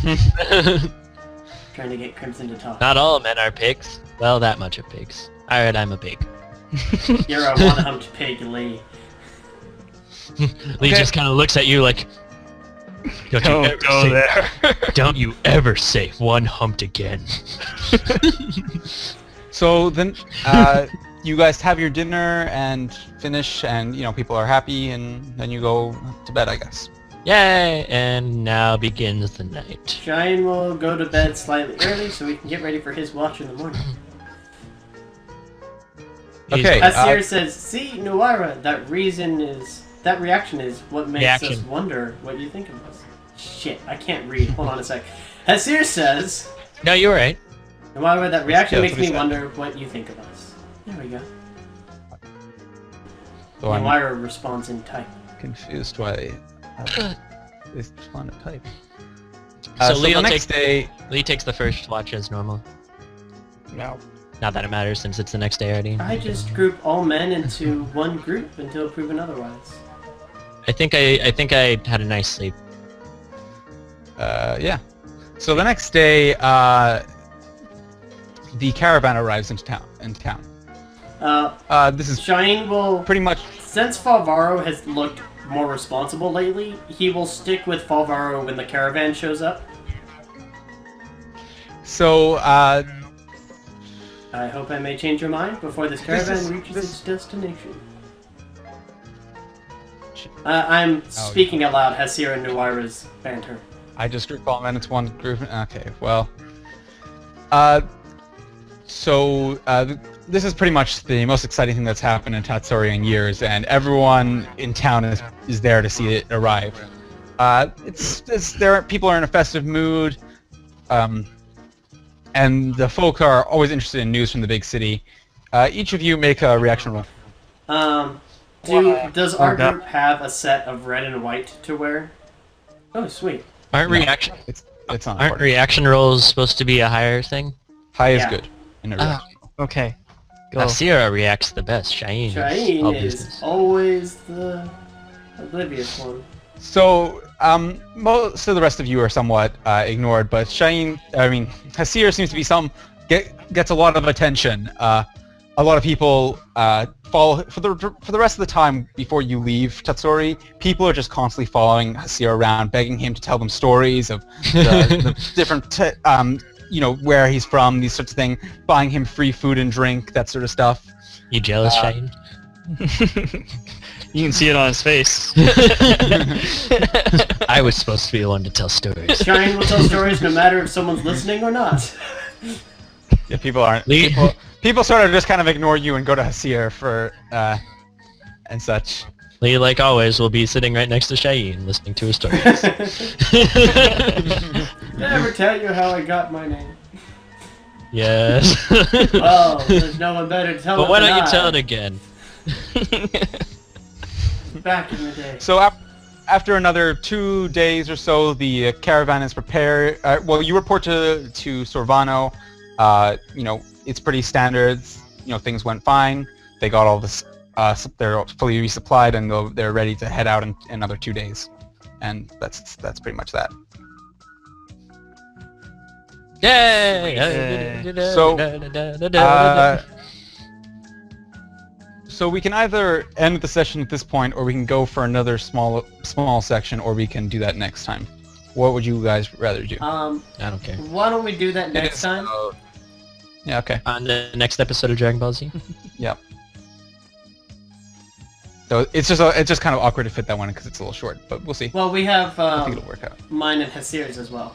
Trying to get Crimson to talk. Not all men are pigs. Well, that much of pigs. Alright, I'm a pig. You're a one-humped pig, Lee. Lee just kind of looks at you like... Don't go there. Don't you ever say one humped again. So then, you guys have your dinner and finish, and you know people are happy, and then you go to bed, I guess. Yay! And now begins the night. Shayeen will go to bed slightly early so we can get ready for his watch in the morning. Okay. Asir says, "See, Nuira, that reaction is what makes us wonder what you think of us." Shit, I can't read. Hold on a sec. Asir says, No, you're right. Nuira, that reaction makes me said. wonder what you think of us. There we go. So I'm Nuira responds in type. confused why they want to type. So So Lee the next day... Lee takes the first watch as normal. No. Not that it matters since it's the next day already. I just group all men into one group until proven otherwise. I think I had a nice sleep. Yeah. So the next day, the caravan arrives in town. This is Shayeen will... pretty much... Since Farvaro has looked more responsible lately, he will stick with Farvaro when the caravan shows up. So, I hope I may change your mind before this caravan reaches its destination. I'm speaking out loud, Hasir and Nuira's banter. I just grouped all men into one group. Okay, well... this is pretty much the most exciting thing that's happened in Tatsori in years, and everyone in town is there to see it arrive. People are in a festive mood, and the folk are always interested in news from the big city. Each of you make a reaction roll. Does our group have a set of red and white to wear? Oh, sweet. Aren't reaction rolls supposed to be a higher thing? High is good. In a reaction roll. Okay. Go. Asira reacts the best. Shayeen is always the oblivious one. So, most of the rest of you are somewhat ignored, but Hasir seems to be gets a lot of attention. A lot of people follow for the rest of the time before you leave Tatsori. People are just constantly following Hasir around, begging him to tell them stories of the different, where he's from, these sorts of things, buying him free food and drink, that sort of stuff. You jealous, Shayeen? You can see it on his face. I was supposed to be the one to tell stories. Shayeen will tell stories no matter if someone's listening or not. Yeah, people aren't. People sort of just kind of ignore you and go to Hasir for and such. Lee, like always, will be sitting right next to Shayeen, listening to his stories. Did I ever tell you how I got my name? Yes. Well, there's no one better to tell But it why than don't you I. tell it again? Back in the day. So after another 2 days or so, the caravan is prepared. Well, you report to Sorvano. You know, it's pretty standard. You know, things went fine. They got all this. They're fully resupplied, and they're ready to head out in another 2 days. And that's pretty much that. Yay! So we can either end the session at this point, or we can go for another small section, or we can do that next time. What would you guys rather do? I don't care. Why don't we do that next time? Yeah, okay. On the next episode of Dragon Ball Z. Yep. So it's just kind of awkward to fit that one because it's a little short, but we'll see. Well, we have I think it'll work out. mine and Hasir's as well.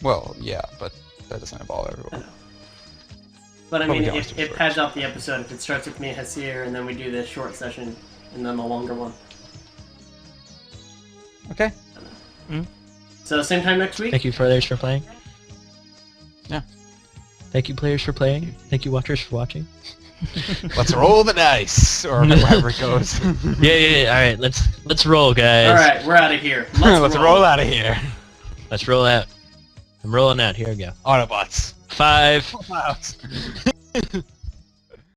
Well, yeah, but that doesn't involve I everyone. know. But I Well, we mean, can always if do it short. pads out the episode, if it starts with me and Hasir, and then we do this short session, and then the longer one. Okay. So same time next week? Thank you, players, for playing. Yeah. Thank you, players, for playing. Thank you, watchers, for watching. Let's roll the dice, or however it goes. Yeah. All right, let's roll, guys. Alright, we're out of here. Let's roll out of here. Let's roll out. I'm rolling out. Here we go. Autobots. 5. Out.